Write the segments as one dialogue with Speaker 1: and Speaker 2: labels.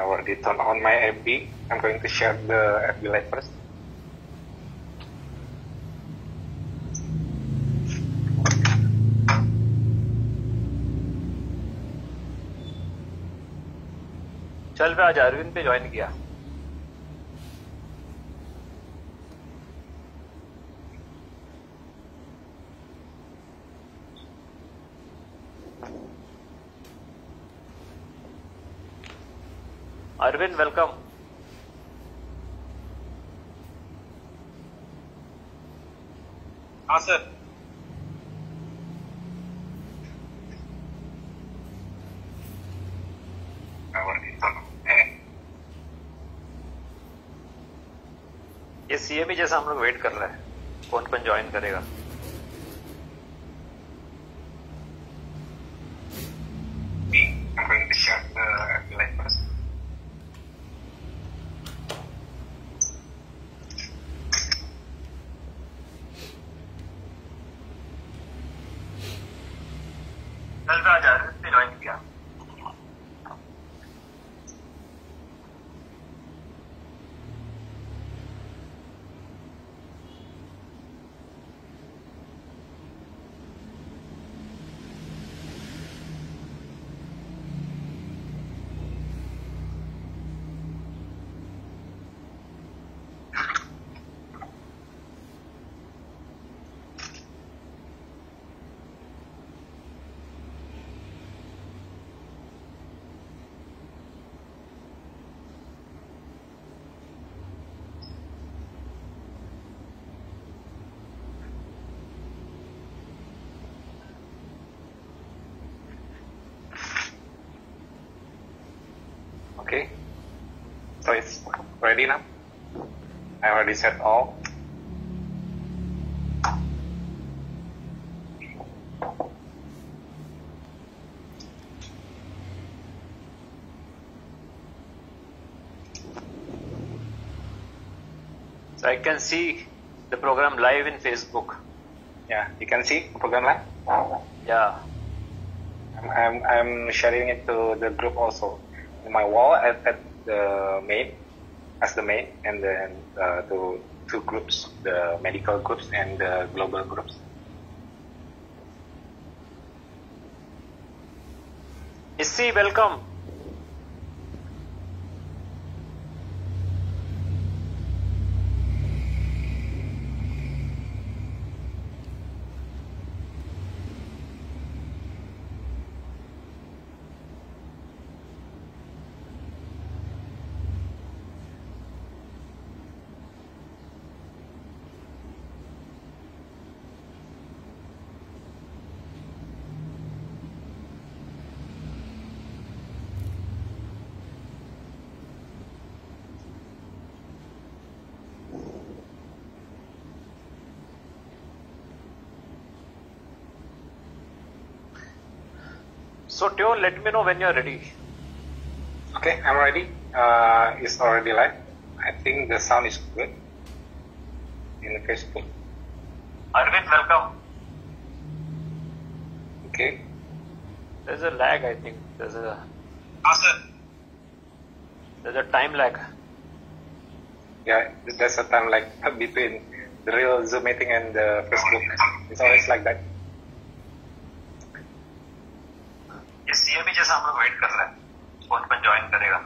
Speaker 1: I already turned on my FB. I'm going to share the FB Live first.
Speaker 2: चल मैं आज अरविंद पे join किया. Arvind, welcome.
Speaker 1: Sir.
Speaker 2: ये सीएमई जैसा हम लोग वेट कर रहे हैं, कौन कौन ज्वाइन करेगा.
Speaker 1: I'm going to share the FB Live first.
Speaker 2: चल मैं आज अरविंद पे ज्वाइन किया.
Speaker 1: Okay, so it's ready now. I already set all.
Speaker 2: So I can see the program live in Facebook.
Speaker 1: Yeah, you can see the program live.
Speaker 2: Yeah.
Speaker 1: I'm sharing it to the group also. In my wall at the main, as the main, and then to two groups, the medical groups and the global groups.
Speaker 2: Issy, welcome. So Teo, let me know when you're ready.
Speaker 1: Okay, I'm ready. It's already live. I think the sound is good in the Facebook.
Speaker 2: Arvind, welcome.
Speaker 1: Okay.
Speaker 2: There's a lag, I think. There's a time lag.
Speaker 1: Yeah, there's a time like between the real Zoom meeting and the Facebook. It's always like that.
Speaker 2: ये CME जैसा हम लोग wait कर रहे हैं, कौन कौन join करेगा.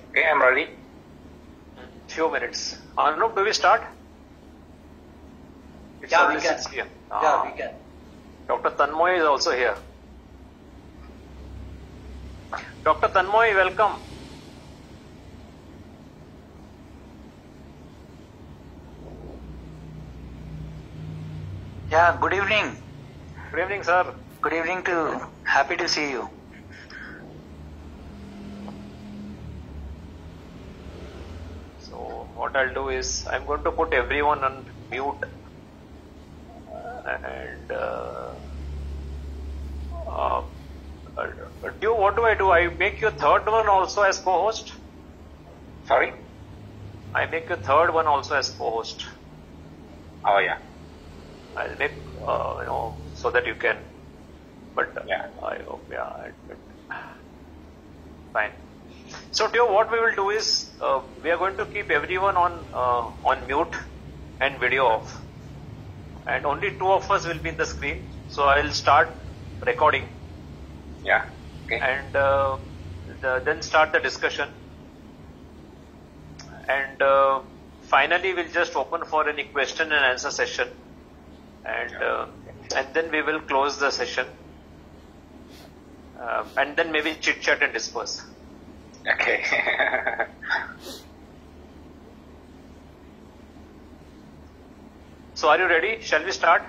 Speaker 1: Okay, I'm ready.
Speaker 2: Few minutes. Anup, do we start? It's
Speaker 3: Yeah,
Speaker 2: already
Speaker 3: we can.
Speaker 2: 6 p.m.
Speaker 3: Yeah, we can.
Speaker 2: Dr. Tanmoy is also here. Dr. Tanmoy, welcome.
Speaker 3: Yeah, good evening.
Speaker 2: Good evening, sir.
Speaker 3: Good evening to happy to see you.
Speaker 2: So what I'll do is I'm going to put everyone on mute and what do? I make you third one also as co-host?
Speaker 1: Sorry?
Speaker 2: I make you third one also as co-host.
Speaker 1: Oh yeah.
Speaker 2: I'll make so that you can. But
Speaker 1: Yeah.
Speaker 2: I hope, fine. So, Teo, what we will do is we are going to keep everyone on mute and video off, and only two of us will be in the screen. So I will start recording.
Speaker 1: Yeah. Okay.
Speaker 2: And then start the discussion, and finally we'll just open for any question and answer session, and then we will close the session, and then maybe chit chat and disperse.
Speaker 1: Okay.
Speaker 2: So are you ready? Shall we start?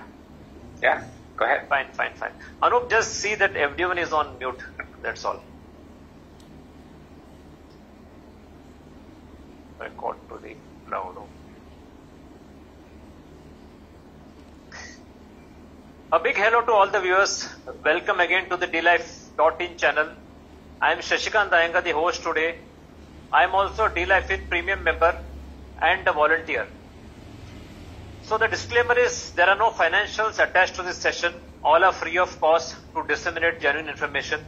Speaker 1: Yeah. Go ahead.
Speaker 2: Fine. Anup, just see that everyone is on mute. That's all. Record to the cloud. A big hello to all the viewers. Welcome again to the DLife.in channel. I am Shashikant Iyengar, the host today. I am also DLife.in premium member and a volunteer. So the disclaimer is there are no financials attached to this session. All are free of cost to disseminate genuine information.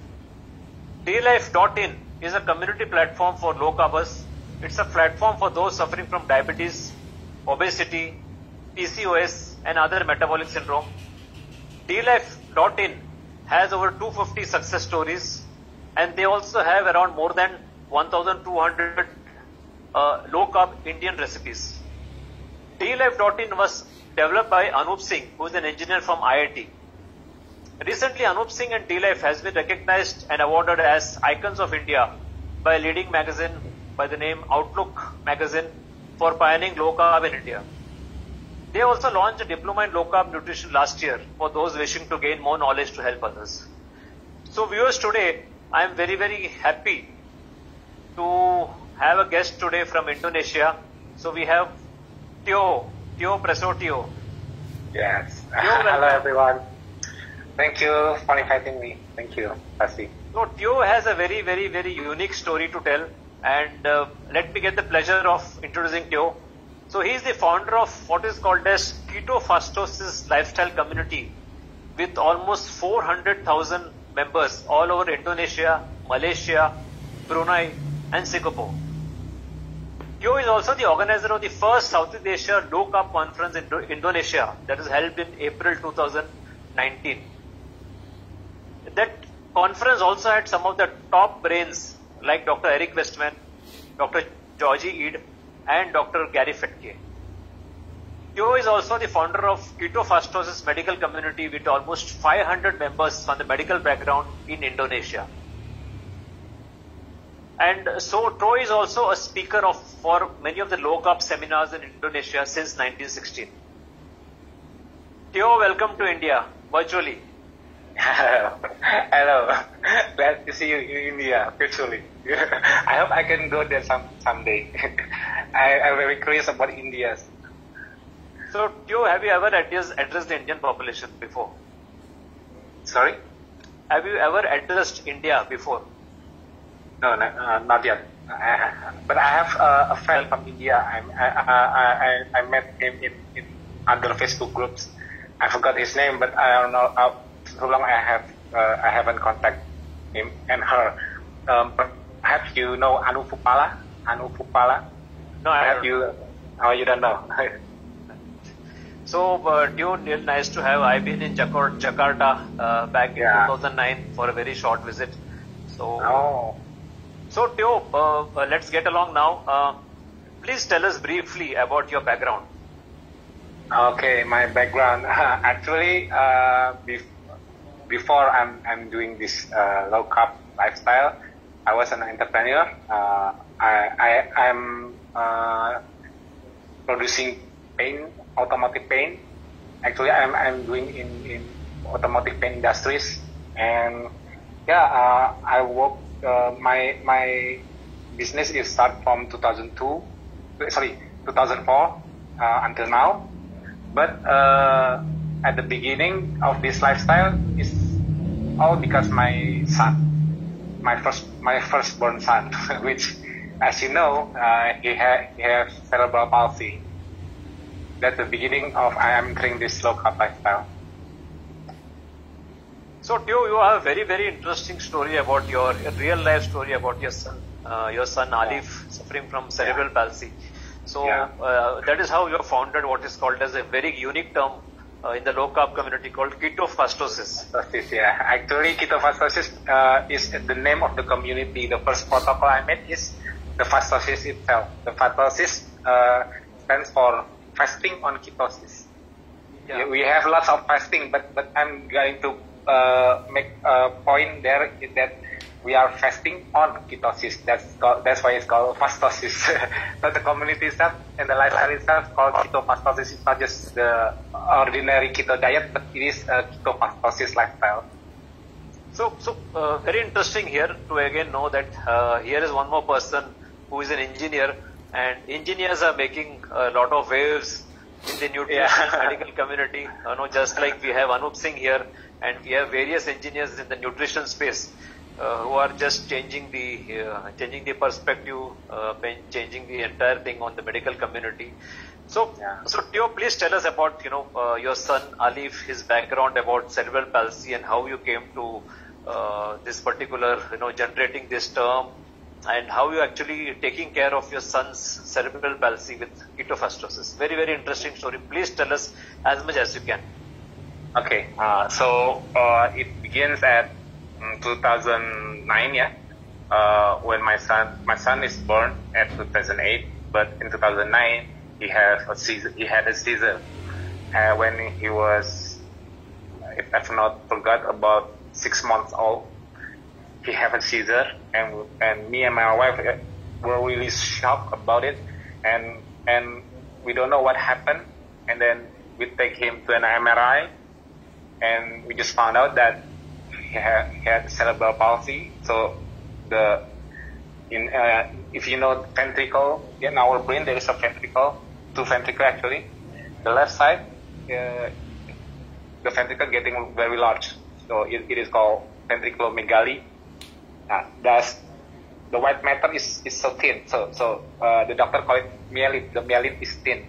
Speaker 2: DLife.in is a community platform for low carbers. It's a platform for those suffering from diabetes, obesity, PCOS and other metabolic syndrome. DLife.in has over 250 success stories, and they also have around more than 1,200 low carb Indian recipes. DLife.in was developed by Anup Singh, who is an engineer from IIT. Recently, Anup Singh and DLife has been recognized and awarded as Icons of India by a leading magazine by the name Outlook magazine for pioneering low carb in India. They also launched a diploma in low carb nutrition last year for those wishing to gain more knowledge to help others. So viewers, today I am very, very happy to have a guest today from Indonesia. So we have Teo Prasetyo.
Speaker 1: Yes.
Speaker 2: welcome.
Speaker 1: Hello, everyone. Thank you for inviting me. Thank you, Pasi.
Speaker 2: So Teo has a very, very, very unique story to tell, and let me get the pleasure of introducing Teo. So he is the founder of what is called as Keto Fastosis lifestyle community with almost 400,000 members all over Indonesia, Malaysia, Brunei and Singapore. Teo is also the organizer of the first Southeast Asia Low Carb Conference in Indonesia that is held in April 2019. That conference also had some of the top brains like Dr. Eric Westman, Dr. Georgie Eid and Dr. Gary Fettke. Teo is also the founder of Keto Fastosis medical community with almost 500 members from the medical background in Indonesia. And so Teo is also a speaker for many of the low carb seminars in Indonesia since 1916. Teo, welcome to India virtually.
Speaker 1: Hello. Glad to see you in India virtually. I hope I can go there someday. I'm very curious about India.
Speaker 2: So, Teo, have you ever addressed the Indian population before?
Speaker 1: Sorry?
Speaker 2: Have you ever addressed India before?
Speaker 1: No, not yet. But I have a friend from India. I met him in other Facebook groups. I forgot his name, but I don't know how long I haven't contacted him and her. Perhaps you know Anu Pupala?
Speaker 2: No, I
Speaker 1: Have
Speaker 2: don't.
Speaker 1: you don't know?
Speaker 2: So, Teo, nice to have. I've been in Jakarta back in 2009 for a very short visit. So, Teo, let's get along now. Please tell us briefly about your background.
Speaker 1: Okay, my background. Actually, before I'm doing this low carb lifestyle, I was an entrepreneur. I'm producing paint, automotive paint. Actually, I'm doing in automotive paint industries, and I work. My business is start from 2004 until now. But at the beginning of this lifestyle is all because my son, my firstborn son, which, as you know, he has cerebral palsy. That's the beginning of I am entering this low carb lifestyle.
Speaker 2: So, Teo, you have a very, very interesting story about your real life story about your son Alif suffering from cerebral palsy. So, that is how you have founded what is called as a very unique term in the low carb community called ketofastosis.
Speaker 1: Yeah, actually, ketofastosis is the name of the community. The first protocol I made is the fastosis itself. The fastosis stands for fasting on ketosis. Yeah. We have lots of fasting, but I'm going to make a point there is that we are fasting on ketosis. That's why it's called fastosis. But the community itself and the lifestyle itself called ketofastosis. It's not just the ordinary keto diet, but it is a ketofastosis lifestyle.
Speaker 2: So very interesting here to again know that here is one more person who is an engineer, and engineers are making a lot of waves in the nutrition medical community. Just like we have Anup Singh here, and we have various engineers in the nutrition space who are just changing the perspective, changing the entire thing on the medical community. So Teo, please tell us about your son Alif, his background about cerebral palsy, and how you came to this particular generating this term, and how you actually taking care of your son's cerebral palsy with ketofastosis. Very, very interesting story. Please tell us as much as you can.
Speaker 1: Okay, so it begins at 2009, when my son is born at 2008, but in 2009 he had a seizure, when he was, if I've not forgot, about 6 months old. He had a seizure, and me and my wife were really shocked about it, and we don't know what happened, and then we take him to an MRI, and we just found out that he had cerebral palsy. So if you know ventricle, in our brain there is a ventricle, two ventricles actually. The left side, the ventricle getting very large, so it is called ventriculomegaly. That's the white matter is so thin, so the doctor call it myelin. The myelin is thin.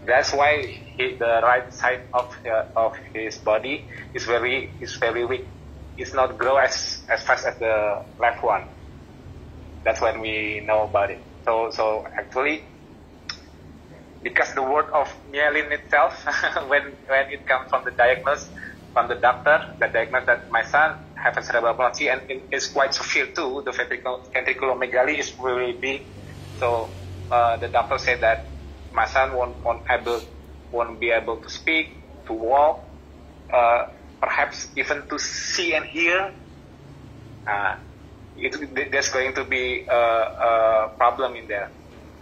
Speaker 1: That's why the right side of his body is very weak. It's not grow as fast as the left one. That's when we know about it. So actually, because the word of myelin itself, when it comes from the diagnosis from the doctor, that diagnosed that my son have a cerebral palsy, and it's quite severe too. The ventriculomegaly is really big. So the doctor said that my son won't be able to speak, to walk, perhaps even to see and hear. There's going to be a problem in there.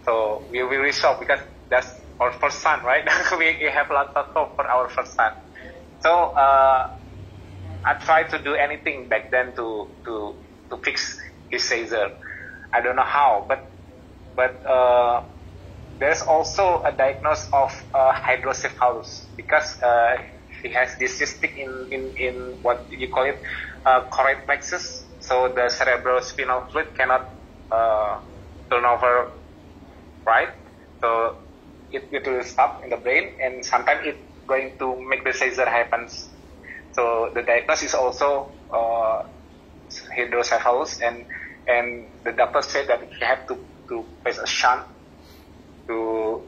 Speaker 1: So we will really shocked because that's our first son, right? we have lots of hope for our first son. So I tried to do anything back then to fix his seizure. I don't know how, but there's also a diagnosis of hydrocephalus, because he has this cystic in what you call it choroid plexus. So the cerebral spinal fluid cannot turn over, right? So it will stop in the brain, and sometimes it's going to make the seizure happens. So the diagnosis is also hydrocephalus, and the doctor said that he had to place a shunt to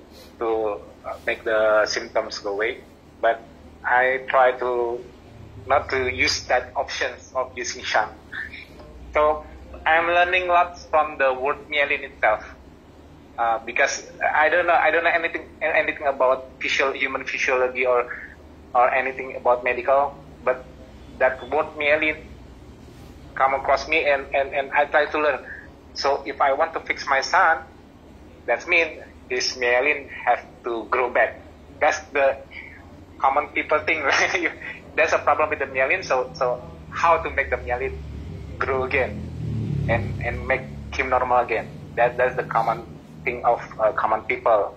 Speaker 1: make the symptoms go away. But I try to not to use that options of using shunt. So I'm learning lots from the word myelin itself, because I don't know anything about human physiology or anything about medical, but that word myelin come across me, and I try to learn. So if I want to fix my son, that means his myelin have to grow back. That's the common people think, right? There's a problem with the myelin, so how to make the myelin grow again and make him normal again? That's the common thing of common people.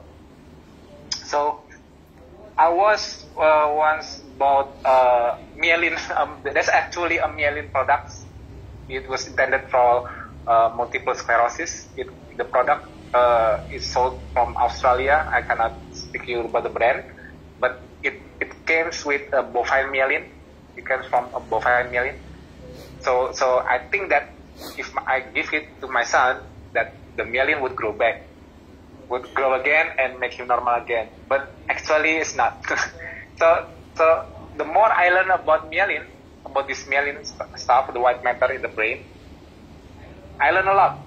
Speaker 1: So I was once bought myelin. That's actually a myelin product. It was intended for multiple sclerosis. The product is sold from Australia. I cannot speak you about the brand, but it comes with bovine myelin. comes from a bovine myelin. So I think that if I give it to my son, that the myelin would grow back, would grow again and make him normal again. But actually it's not. so the more I learn about myelin, about this myelin stuff, the white matter in the brain, I learn a lot.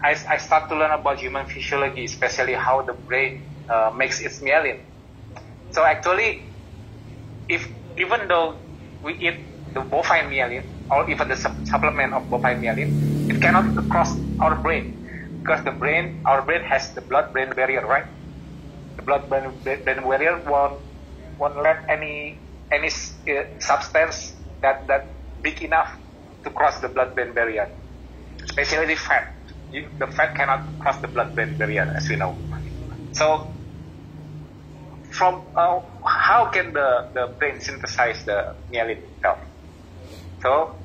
Speaker 1: I start to learn about human physiology, especially how the brain makes its myelin. So actually, even though we eat the bovine myelin or even the supplement of bovine myelin, it cannot cross our brain because our brain has the blood-brain barrier, right? The blood-brain barrier won't let any substance that big enough to cross the blood-brain barrier, especially the fat. The fat cannot cross the blood-brain barrier, as we know. So, from how can the brain synthesize the myelin itself? So,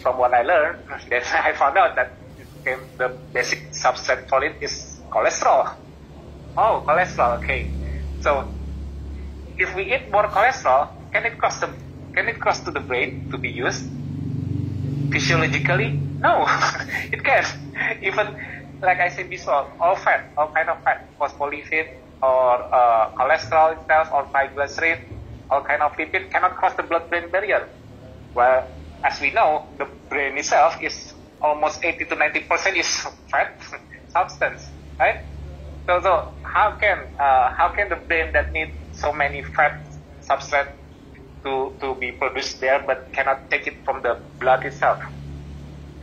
Speaker 1: from what I learned, then I found out that the basic substrate for it is cholesterol. Oh, cholesterol. Okay. So, if we eat more cholesterol, can it cross to the brain to be used? Physiologically, no, it can't. Even like I said before, all kind of fat, phospholipid or cholesterol itself or triglyceride, all kind of lipid cannot cross the blood-brain barrier. Well, as we know, the brain itself is almost 80 to 90% is fat substance, right? So how can the brain that needs so many fat substrate to be produced there, but cannot take it from the blood itself,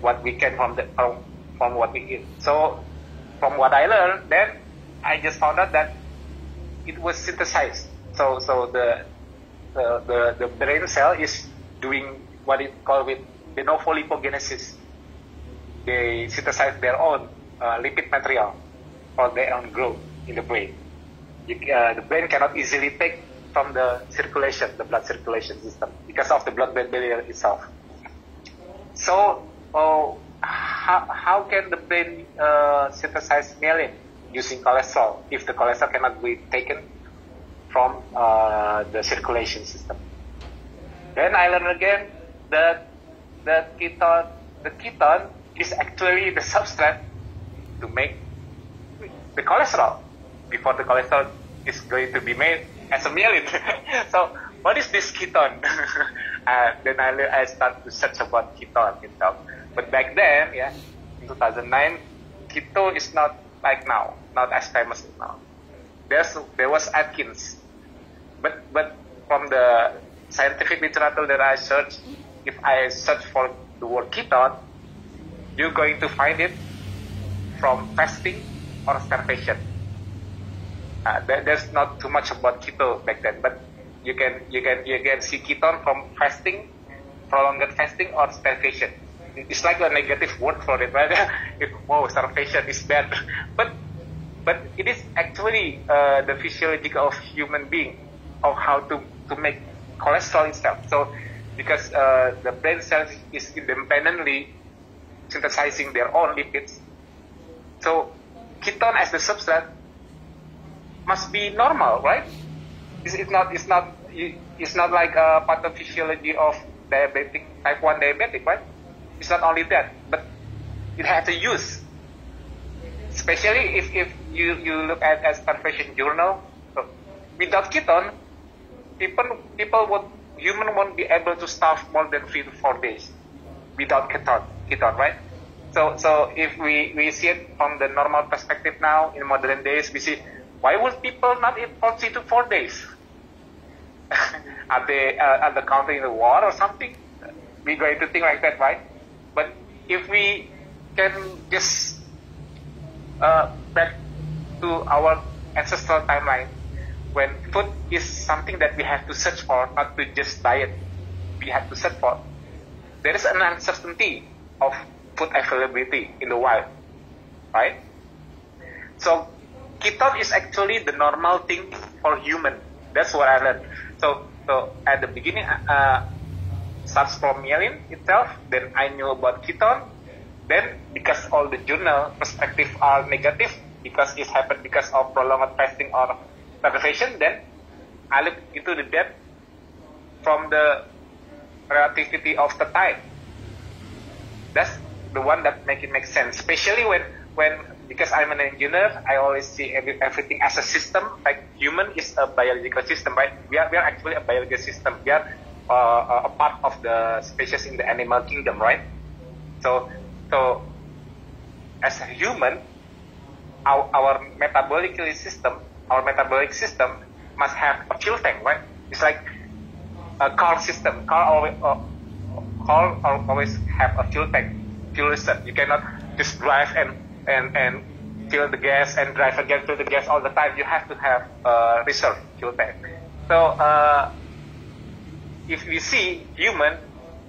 Speaker 1: what we can from what we eat? So from what I learned, then I just found out that it was synthesized. So the brain cell is doing what it called with de novo lipogenesis. They synthesize their own lipid material for their own growth in the brain. The brain cannot easily take from the circulation, the blood circulation system, because of the blood-brain barrier itself. So, how can the brain synthesize myelin using cholesterol if the cholesterol cannot be taken from the circulation system? Then I learned again that the ketone is actually the substrate to make the cholesterol before the cholesterol is going to be made as a myelin. So what is this ketone? Then I start to search about ketone itself. But back then, in 2009, keto is not like now, not as famous now. There was Atkins, but from the scientific literature that I searched, if I search for the word ketone, you're going to find it from fasting or starvation. There's not too much about keto back then, but you can see ketone from fasting, prolonged fasting, or starvation. It's like a negative word for it, right? Starvation is bad, but it is actually the physiology of human being of how to make cholesterol itself. So because the brain cells is independently synthesizing their own lipids, so ketone as the substrate must be normal, right? It's not like a pathophysiology of diabetic, type 1 diabetic, right? It's not only that, but it has a use. Especially if you look at as starvation journal, so without ketone, human won't be able to starve more than 3 to 4 days without ketone, right? So if we see it from the normal perspective now, in modern days, we see, why would people not eat for 3 to 4 days? Are they countering the war or something? We're going to think like that, right? But if we can just back to our ancestral timeline, when food is something that we have to search for, not to just diet, we have to search for. There is an uncertainty of food availability in the wild, right? So ketone is actually the normal thing for human. That's what I learned. So at the beginning, starts from myelin itself. Then I knew about ketone. Then because all the journal perspective are negative, because it happened because of prolonged fasting or starvation, then I look into the depth from the relativity of the time. That's the one that make sense, especially when because I'm an engineer, I always see everything as a system. Like human is a biological system, right? We are actually a biological system. We are a part of the species in the animal kingdom, right? So as a human, our metabolic system must have a fuel tank, right? It's like a car system. Car always have a fuel tank, fuel system. You cannot just drive and fill the gas and drive again, fill the gas all the time. You have to have a reserve fuel tank. So if we see human,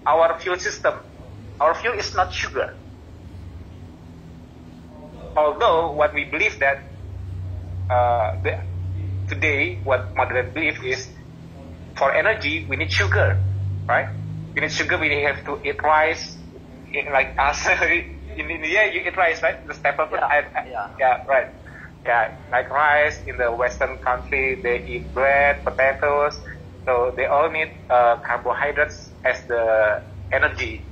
Speaker 1: our fuel system, our fuel is not sugar. Although what we believe that today, what modern belief is, for energy we need sugar, right? We need sugar. We have to eat rice, like us in India. You eat rice, right? The staple food. Yeah, right. Yeah, like rice in the Western country, they eat bread, potatoes. So they all need carbohydrates as the energy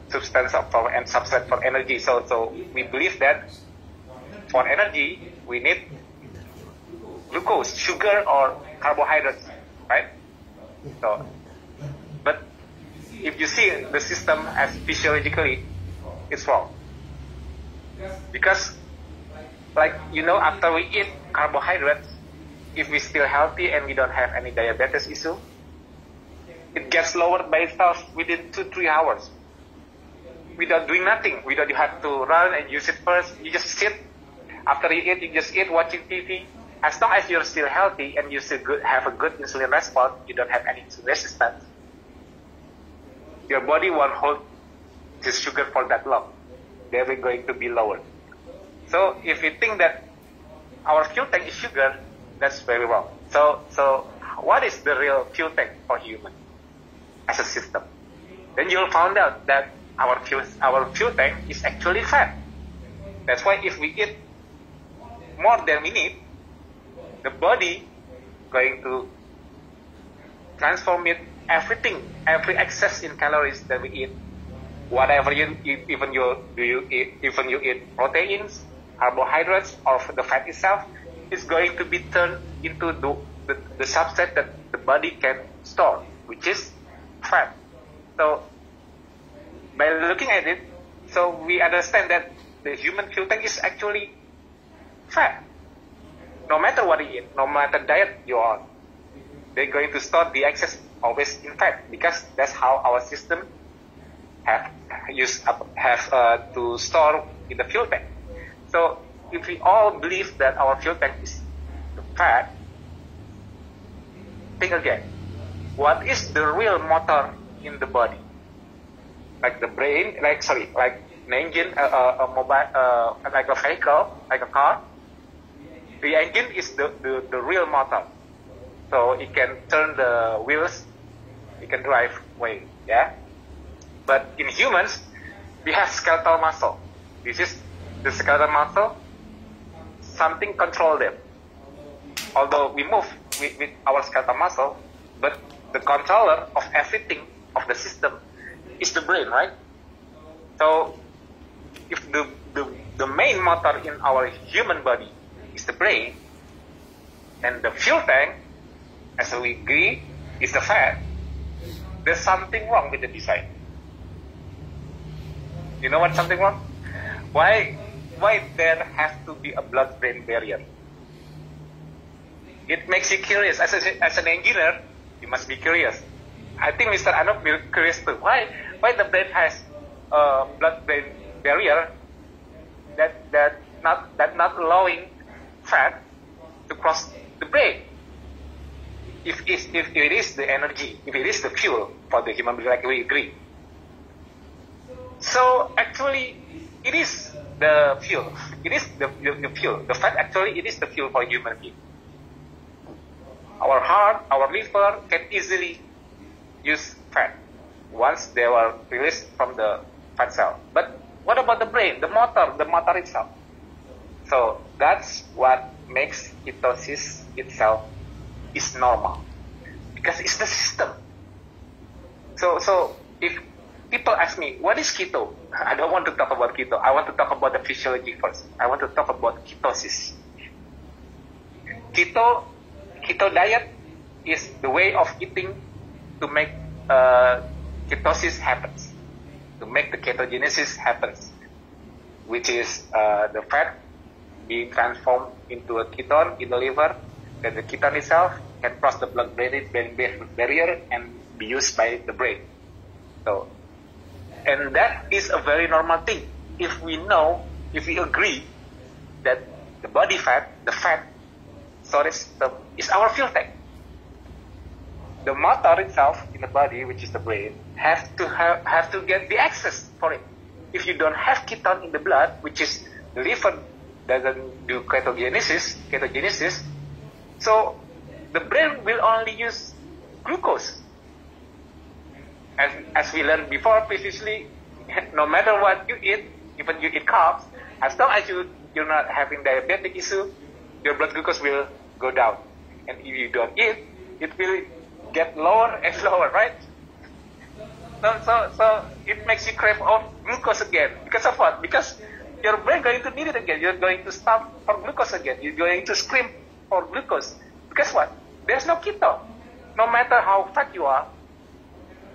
Speaker 1: substance and substrate for energy. So we believe that for energy we need glucose, sugar, or carbohydrates, right? So, but if you see the system as physiologically, it's wrong. Because, like, after we eat carbohydrates, if we're still healthy and we don't have any diabetes issue, it gets lowered by itself within 2-3 hours. Without doing nothing, without you have to run and use it first, you just sit. After you eat, you just eat watching TV. As long as you're still healthy and you still have a good insulin response, you don't have any insulin resistance, your body won't hold this sugar for that long. They're going to be lowered. So if you think that our fuel tank is sugar, that's very wrong. So what is the real fuel tank for human as a system? Then you'll find out that our fuel tank is actually fat. That's why if we eat more than we need, the body going to transform it, every excess in calories that we eat, whatever you eat, even you eat proteins, carbohydrates, or the fat itself, is going to be turned into the substrate that the body can store, which is fat. So by looking at it, so we understand that the human fuel tank is actually fat. No matter what you eat, no matter diet you're on, they're going to store the excess always in fat, because that's how our system have to store in the fuel tank. So if we all believe that our fuel tank is fat, think again. What is the real motor in the body? Like the brain, like an engine, a mobile, like a vehicle, like a car. The engine is the real motor. So it can turn the wheels, it can drive way, yeah? But in humans, we have skeletal muscle. This is the skeletal muscle. Something control them. Although we move with our skeletal muscle, but the controller of everything, of the system, is the brain, right? So if the main motor in our human body is the brain, and the fuel tank, as we agree, is the fat, there's something wrong with the design. You know what's something wrong? Why there has to be a blood-brain barrier? It makes you curious. As an engineer, you must be curious. I think Mr. Anup will be curious too. Why the brain has a blood-brain barrier that not allowing fat to cross the brain? If it is the energy, if it is the fuel for the human being, like we agree. So actually, it is the fuel. It is the fuel. The fat actually, it is the fuel for human being. Our heart, our liver can easily use fat once they were released from the fat cell. But what about the brain, the motor itself? So that's what makes ketosis itself is normal, because it's the system. So if people ask me, what is keto? I don't want to talk about keto. I want to talk about the physiology first. I want to talk about ketosis. Keto diet is the way of eating to make ketosis happens, to make the ketogenesis happens, which is the fat being transformed into a ketone in the liver. Then the ketone itself can cross the blood-brain barrier and be used by the brain. So, and that is a very normal thing. If we agree that the body fat, the fat storage system is our fuel tank. The motor itself in the body, which is the brain, have to get the access for it. If you don't have ketone in the blood, which is the liver doesn't do ketogenesis, so the brain will only use glucose. As we learned before previously, no matter what you eat, even you eat carbs, as long as you're not having diabetic issue, your blood glucose will go down. And if you don't eat, it will get lower and lower, right? So it makes you crave on glucose again. Because of what? Because your brain going to need it again. You're going to stop for glucose again. You're going to scream for glucose. Because what? There's no ketone. No matter how fat you are,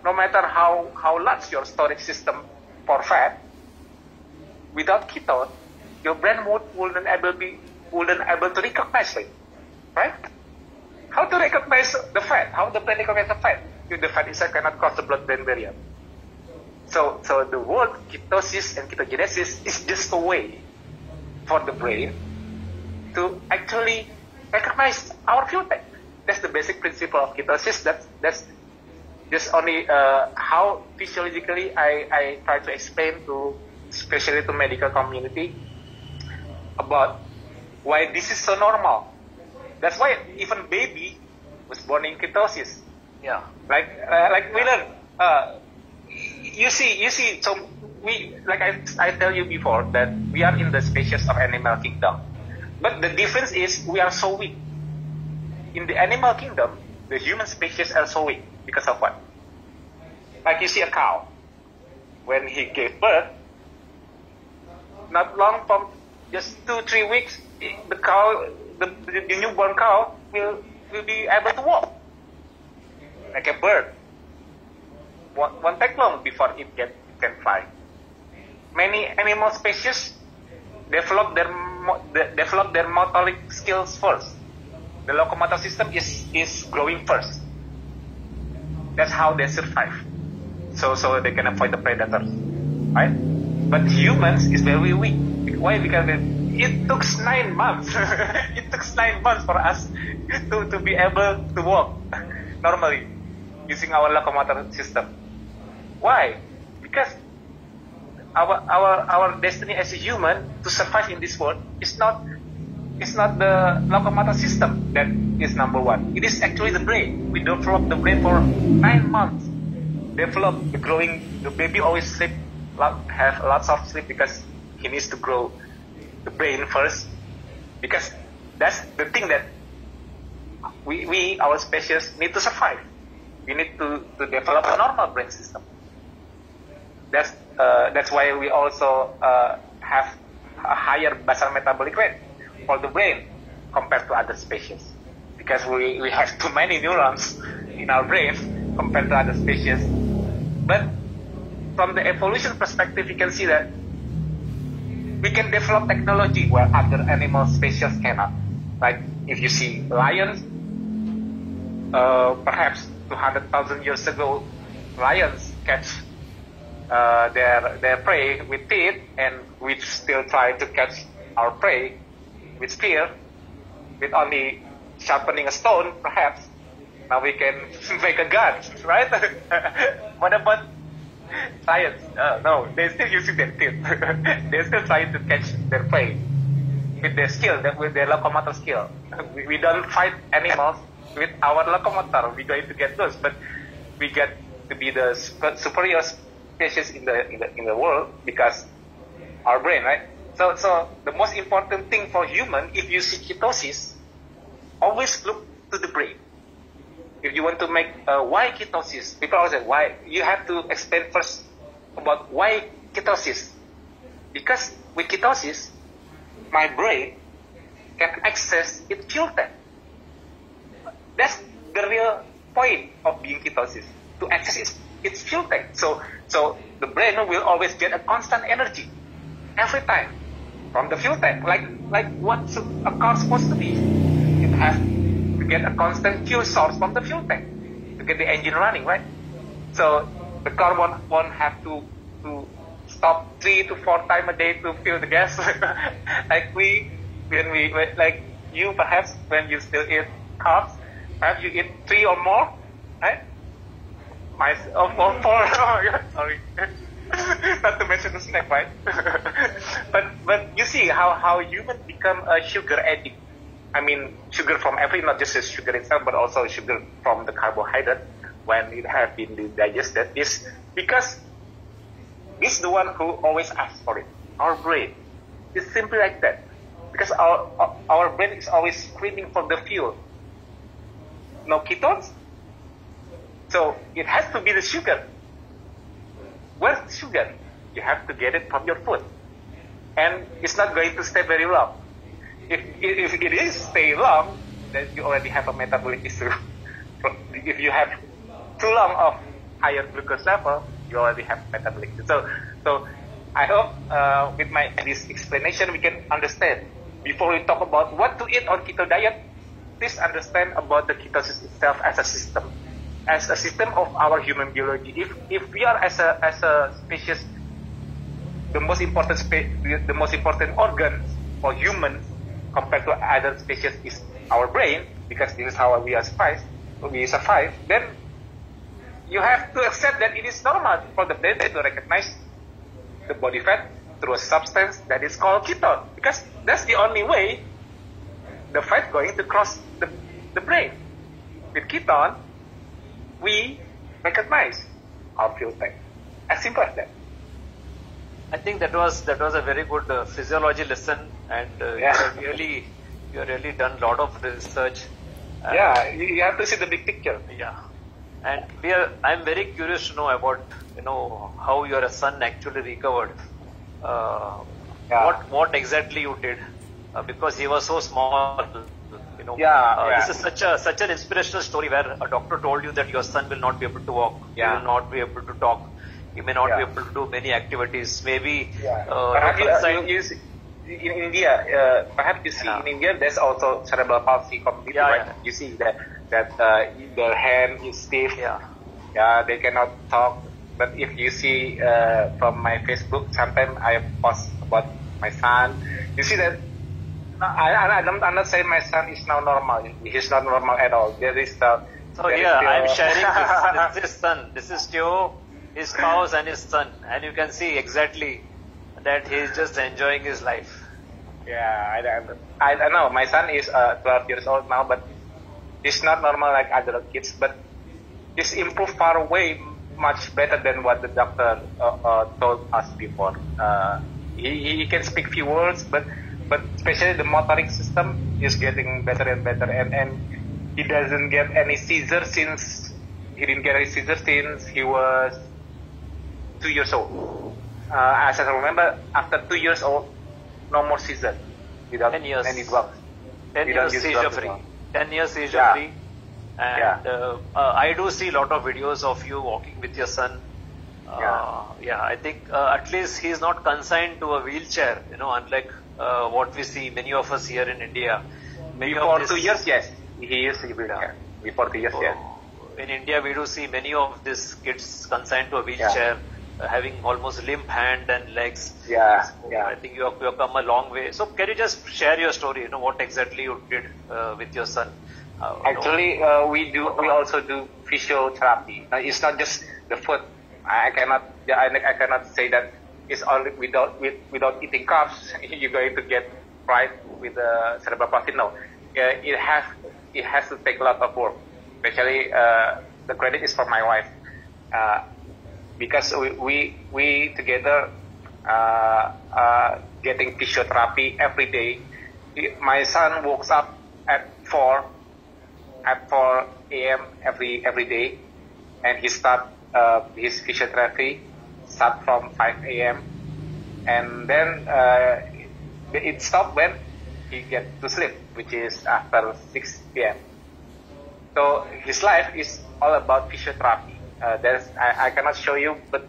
Speaker 1: no matter how large your storage system for fat, without ketone, your brain wouldn't able to recognize it, right? How to recognize the fat? How the brain recognize the fat? If the fat itself cannot cross the blood-brain barrier. So the word ketosis and ketogenesis is just a way for the brain to actually recognize our fuel tank. That's the basic principle of ketosis. That's just only how physiologically I try to explain to, especially to medical community, about why this is so normal. That's why even baby was born in ketosis.
Speaker 3: Yeah.
Speaker 1: Like we learn. You see. So we, like I tell you before, that we are in the species of animal kingdom, but the difference is we are so weak. In the animal kingdom, the human species are so weak because of what? Like you see a cow, when he gave birth, not long from just 2-3 weeks, the cow, the newborn cow will be able to walk like a bird. Won't take long before it can fly. Many animal species develop their motoric skills first. The locomotor system is growing first. That's how they survive. So they can avoid the predators, right? But humans is very weak. Why? Because it took 9 months. It took 9 months for us to be able to walk normally using our locomotor system. Why? Because our destiny as a human to survive in this world is not the locomotor system that is number one. It is actually the brain. We develop the brain for 9 months. The baby always sleep, have lots of sleep because he needs to grow the brain first. Because that's the thing that we our species need to survive. We need to develop a normal brain system. That's why we also have a higher basal metabolic rate for the brain compared to other species, because we have too many neurons in our brain compared to other species. But from the evolution perspective, you can see that we can develop technology where other animal species cannot. Like if you see lions, perhaps 200,000 years ago, lions catch their prey with teeth, and we still try to catch our prey with spear, with only sharpening a stone, perhaps. Now we can make a gun, right? What about science? No, they're still using their teeth. They're still trying to catch their prey with their skill, with their locomotor skill. We don't fight animals with our locomotor. We're going to get those, but we get to be the superior species in the world because our brain, right? So the most important thing for human, if you see ketosis, always look to the brain. if you want to make why ketosis, people always say why. You have to explain first about why ketosis, because with ketosis, my brain can access its fuel tank. That's the real point of being ketosis, to access its fuel tank. So the brain will always get a constant energy every time from the fuel tank, like what's a car supposed to be. It has to get a constant fuel source from the fuel tank to get the engine running, right? So the car won't have to stop 3 to 4 times a day to fill the gas, like like you perhaps when you still eat carbs, perhaps you eat 3 or more, right? Or 4. Oh, yeah, sorry. Not to mention the snack, right? but you see how humans become a sugar addict. I mean, sugar from not just the sugar itself, but also sugar from the carbohydrate when it has been digested, is because this is the one who always asks for it. Our brain is simply like that, because our brain is always screaming for the fuel. No ketones, so it has to be the sugar. Where's the sugar? You have to get it from your food, and it's not going to stay very long. If it is stay long, then you already have a metabolic issue. If you have too long of higher glucose level, you already have metabolic issue. So I hope with this explanation we can understand. Before we talk about what to eat on keto diet, please understand about the ketosis itself as a system. As a system of our human biology. If we are as a species, the most important organ for humans compared to other species is our brain, because this is how we survive, then you have to accept that it is normal for the brain to recognize the body fat through a substance that is called ketone, because that's the only way the fat going to cross the brain. With ketone, we recognize our fuel tank. As simple as that.
Speaker 2: I think that was a very good physiology lesson, and you really done a lot of research.
Speaker 1: You have to see the big picture.
Speaker 2: Yeah, and I'm very curious to know about how your son actually recovered. What exactly you did, because he was so small. This is such an inspirational story where a doctor told you that your son will not be able to walk, he will not be able to talk, he may not be able to do many activities. Maybe
Speaker 1: perhaps in India, perhaps you see in India there's also cerebral palsy completely, right? Yeah. You see that their hand is stiff. They cannot talk. But if you see from my Facebook, sometimes I post about my son. You see that. I'm not saying my son is now normal. He's not normal at all. I'm sharing this son. This is Teo, his spouse and his son. And you can see exactly that he's just enjoying his life. Yeah, I know. My son is 12 years old now, but he's not normal like other kids. But he's improved far away much better than what the doctor told us before. He can speak few words, but especially the motoric system is getting better and better, and he doesn't get any seizures since he was 2 years old. As I remember, after 2 years old, no more seizure without
Speaker 2: 10 years.
Speaker 1: Any drugs.
Speaker 2: 10 years seizure free. 10 years seizure free. And I do see a lot of videos of you walking with your son. I think at least he's not consigned to a wheelchair, unlike what we see many of us here in India.
Speaker 1: Before 2 years, yes, he is in wheelchair. Before 2 years, yes.
Speaker 2: In India, we do see many of these kids consigned to a wheelchair, having almost limp hand and legs. I think you have come a long way. So can you just share your story? What exactly you did with your son?
Speaker 1: Actually, we also do physiotherapy. It's not just the foot. I cannot say that it's only without eating carbs you're going to get right with the cerebral palsy. No, it has to take a lot of work. Especially the credit is for my wife, because we together getting physiotherapy every day. My son wakes up at 4 a.m. every day, and he start his physiotherapy start from 5 a.m. and then it stopped when he get to sleep, which is after 6 p.m. So his life is all about physiotherapy. I cannot show you, but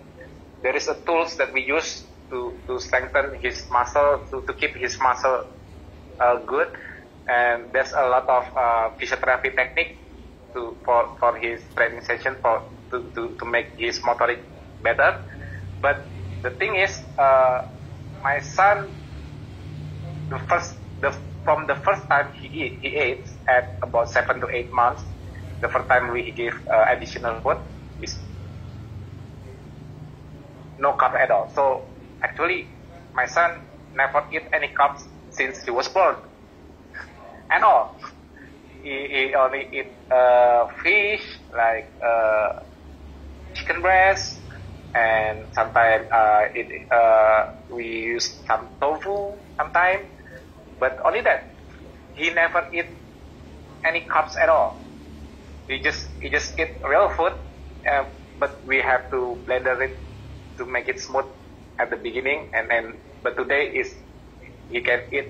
Speaker 1: there is a tools that we use to strengthen his muscle, to keep his muscle good, and there's a lot of physiotherapy technique for his training session to make his motoric better. But the thing is, my son, from the first time he ate at about 7 to 8 months, the first time we gave additional food, is no carb at all. So actually, my son never eat any carbs since he was born at all. He only eat fish, like chicken breast, and sometimes we use some tofu sometimes, but only that. He never eat any carbs at all. He just eat real food, but we have to blender it to make it smooth at the beginning, but today he can eat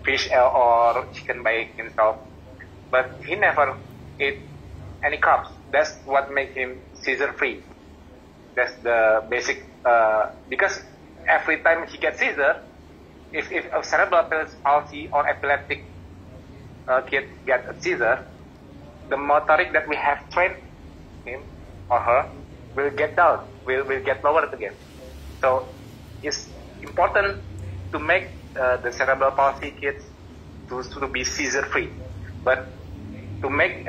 Speaker 1: fish or chicken by himself, but he never ate any carbs. That's what makes him seizure free. That's the basic, because every time he gets seizure, if a cerebral palsy or epileptic kid gets a seizure, the motoric that we have trained him or her will get down, will get lower again. So it's important to make the cerebral palsy kids to be seizure free, but to make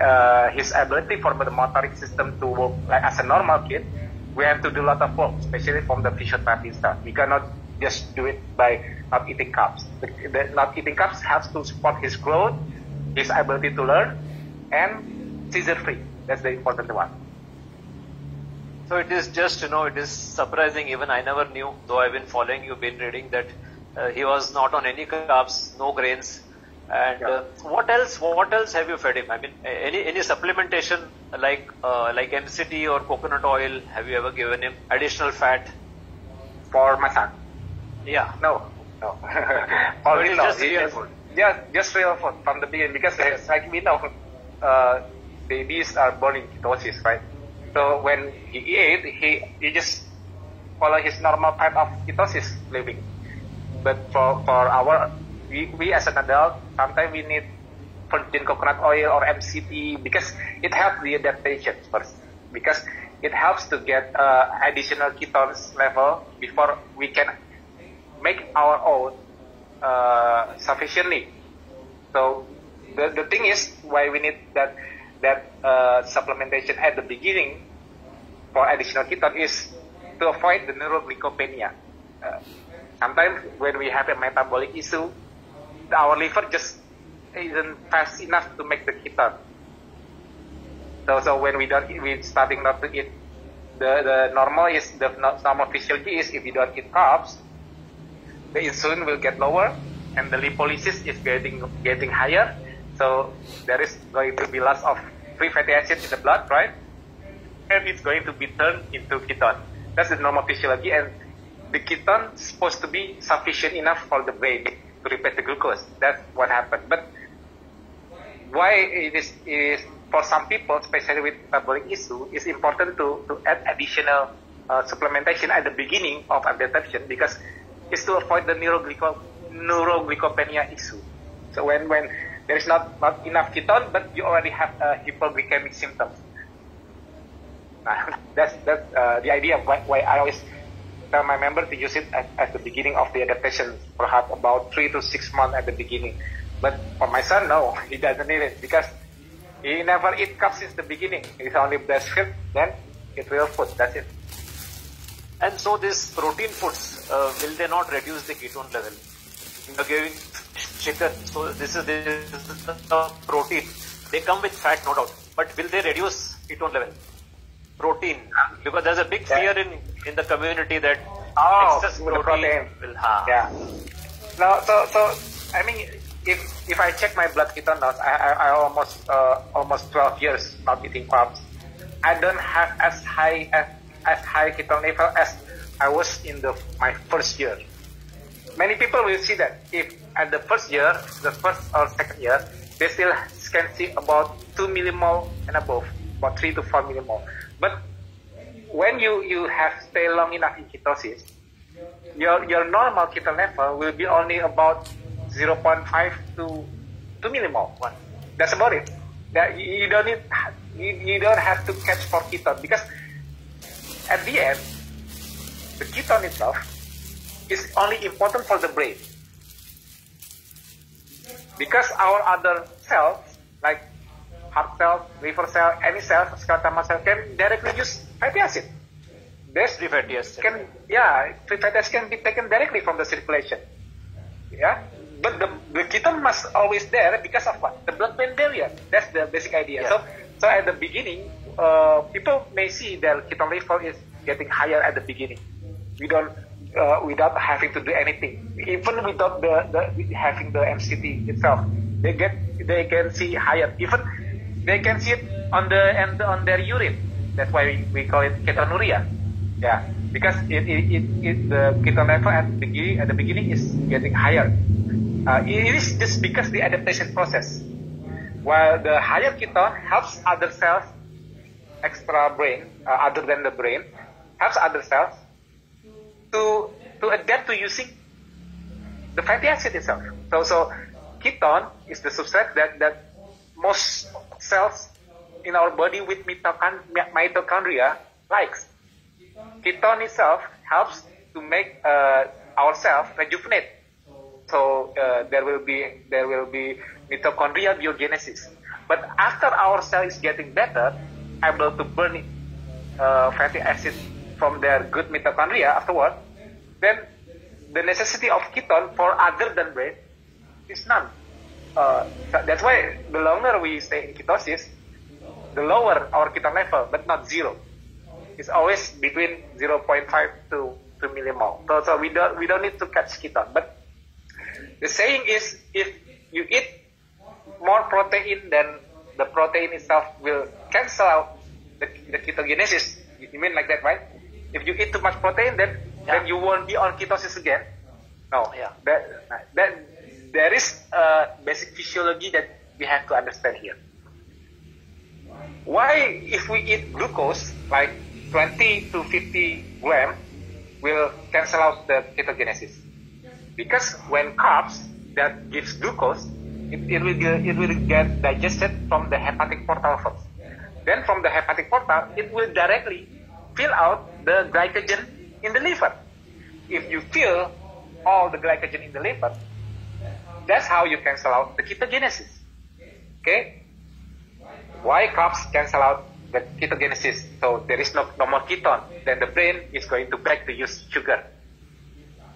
Speaker 1: his ability for the motoric system to work like as a normal kid, we have to do a lot of work, especially from the physiotherapy stuff. We cannot just do it by not eating carbs. The not eating carbs helps to support his growth, his ability to learn, and seizure free. That's the important one.
Speaker 2: So it is just, it is surprising. Even I never knew, though I've been following you, been reading, that he was not on any carbs, no grains. And what else have you fed him? I mean, any supplementation like MCT or coconut oil? Have you ever given him additional fat?
Speaker 1: For my son?
Speaker 2: Yeah.
Speaker 1: No.
Speaker 2: For him, just real food.
Speaker 1: Yeah, just real food from the beginning, because like we know, babies are born in ketosis, right? So when he ate, he just follow his normal type of ketosis living. But for we as an adult, sometimes we need virgin coconut oil or MCT, because it helps the adaptation first, because it helps to get additional ketones level before we can make our own sufficiently. So the thing is why we need that supplementation at the beginning for additional ketone is to avoid the neuroglycopenia. Sometimes when we have a metabolic issue, our liver just isn't fast enough to make the ketone. So when we starting not to eat, the normal physiology is if you don't eat carbs, the insulin will get lower and the lipolysis is getting higher. So there is going to be loss of free fatty acids in the blood, right? And it's going to be turned into ketone. That's the normal physiology, and the ketone is supposed to be sufficient enough for the brain to replace the glucose. That's what happened. But why it is for some people, especially with metabolic issue, it's important to add additional supplementation at the beginning of adaptation, because it's to avoid the neuroglycopenia issue. So when there is not enough ketone, but you already have hypoglycemic symptoms. That's the idea of why I always tell my member to use it at the beginning of the adaptation, perhaps about 3 to 6 months at the beginning. But for my son, no, he doesn't need it, because he never eat carbs since the beginning. He's only breastfed, then eat real food. That's it.
Speaker 2: And so these protein foods, will they not reduce the ketone level? You're giving chicken, so this is the protein. They come with fat, no doubt. But will they reduce ketone level? Protein, because there's a big fear in the community that excess protein will harm.
Speaker 1: Yeah. No, so I mean, if I check my blood ketone levels, I almost 12 years not eating carbs. I don't have as high ketone level as I was in my first year. Many people will see that if at the first year, the first or second year, they still can see about 2 millimole and above, about 3 to 4 millimole. But when you have stay long enough in ketosis, your normal ketone level will be only about 0.5 to 2 millimole. That's about it. That you don't have to catch for ketone, because at the end, the ketone itself is only important for the brain. Because our other cells, like heart cell, liver cell, any cell, skeletal muscle, can directly use fatty acid.
Speaker 2: Free fatty acid.
Speaker 1: Free fatty acid can be taken directly from the circulation. Yeah, but the ketone must always there because of what? The blood-brain barrier. That's the basic idea.
Speaker 2: Yeah.
Speaker 1: So at the beginning, people may see their ketone level is getting higher at the beginning. Without having to do anything, even without having the MCT itself, they can see higher. Even they can see it on their urine. That's why we call it ketonuria. Yeah, because the ketone level at the beginning is getting higher. It is just because the adaptation process. While the higher ketone helps other cells, extra brain, other than the brain, helps other cells to adapt to using the fatty acid itself. So ketone is the substrate that most cells in our body with mitochondria likes. Ketone itself helps to make our cells rejuvenate. So there will be mitochondria biogenesis. But after our cell is getting better, able to burn fatty acid from their good mitochondria afterward, then the necessity of ketone for other than brain is none. That's why the longer we stay in ketosis, the lower our ketone level, but not zero. It's always between 0.5 to 2 millimole. So we don't need to catch ketone. But the saying is, if you eat more protein, then the protein itself will cancel out the ketogenesis. You mean like that, right? If you eat too much protein, then you won't be on ketosis again. No, that there is a basic physiology that we have to understand here. Why, if we eat glucose, like 20 to 50 grams, will cancel out the ketogenesis? Because when carbs that gives glucose, it will get digested from the hepatic portal first. Then from the hepatic portal, it will directly fill out the glycogen in the liver. If you fill all the glycogen in the liver, that's how you cancel out the ketogenesis. Okay? Why carbs cancel out the ketogenesis? So there is no more ketone. Then the brain is going to back to use sugar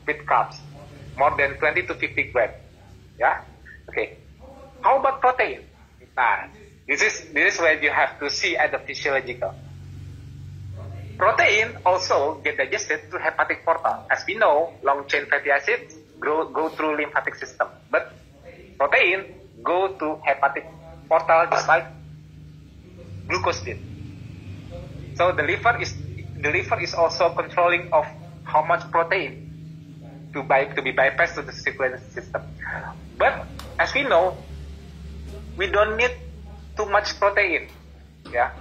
Speaker 1: with carbs, more than 20 to 50 grams. Yeah? Okay. How about protein? Nah, this is where you have to see at the physiological. Protein also get digested through hepatic portal. As we know, long chain fatty acids go through lymphatic system, but protein go to hepatic portal just like glucose did. So the liver is also controlling of how much protein to be bypassed to the circulatory system. But as we know, we don't need too much protein. Yeah.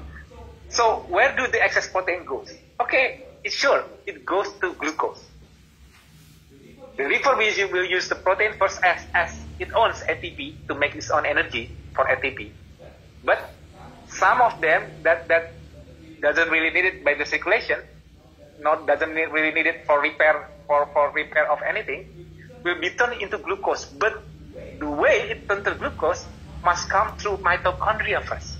Speaker 1: So where do the excess protein goes? Okay, it's sure it goes to glucose. The liver will use the protein first as it owns ATP to make its own energy for ATP. But some of them that doesn't really need it by the circulation, doesn't really need it for repair of anything, will be turned into glucose. But the way it turns to glucose must come through mitochondria first.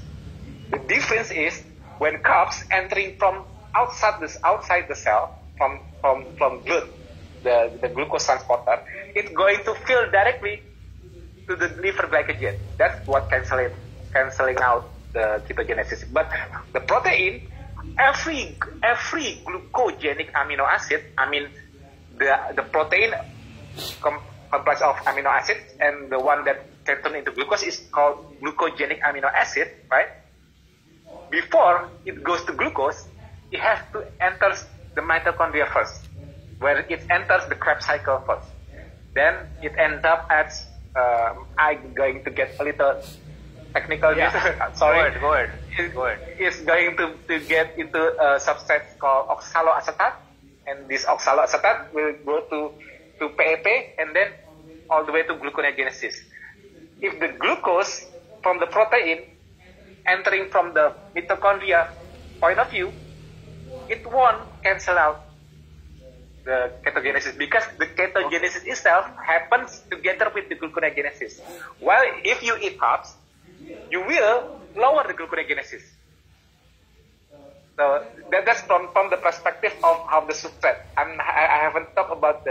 Speaker 1: The difference is when carbs entering from outside the cell, from blood, the glucose transporter, it's going to fill directly to the liver glycogen. That's what canceling out the ketogenesis. But the protein, every glucogenic amino acid, I mean the protein complex of amino acids, and the one that can turn into glucose is called glucogenic amino acid, right? Before it goes to glucose, it has to enter the mitochondria first, where it enters the Krebs cycle first. Then it ends up as, I'm going to get a little technical.
Speaker 2: Yeah.
Speaker 1: Sorry.
Speaker 2: Go ahead.
Speaker 1: It's going to get into a substance called oxaloacetate, and this oxaloacetate will go to PEP and then all the way to gluconeogenesis. If the glucose from the protein entering from the mitochondria point of view, it won't cancel out the ketogenesis because the ketogenesis itself happens together with the gluconeogenesis. While if you eat carbs, you will lower the gluconeogenesis. So that's from the perspective of the substrate. I haven't talked about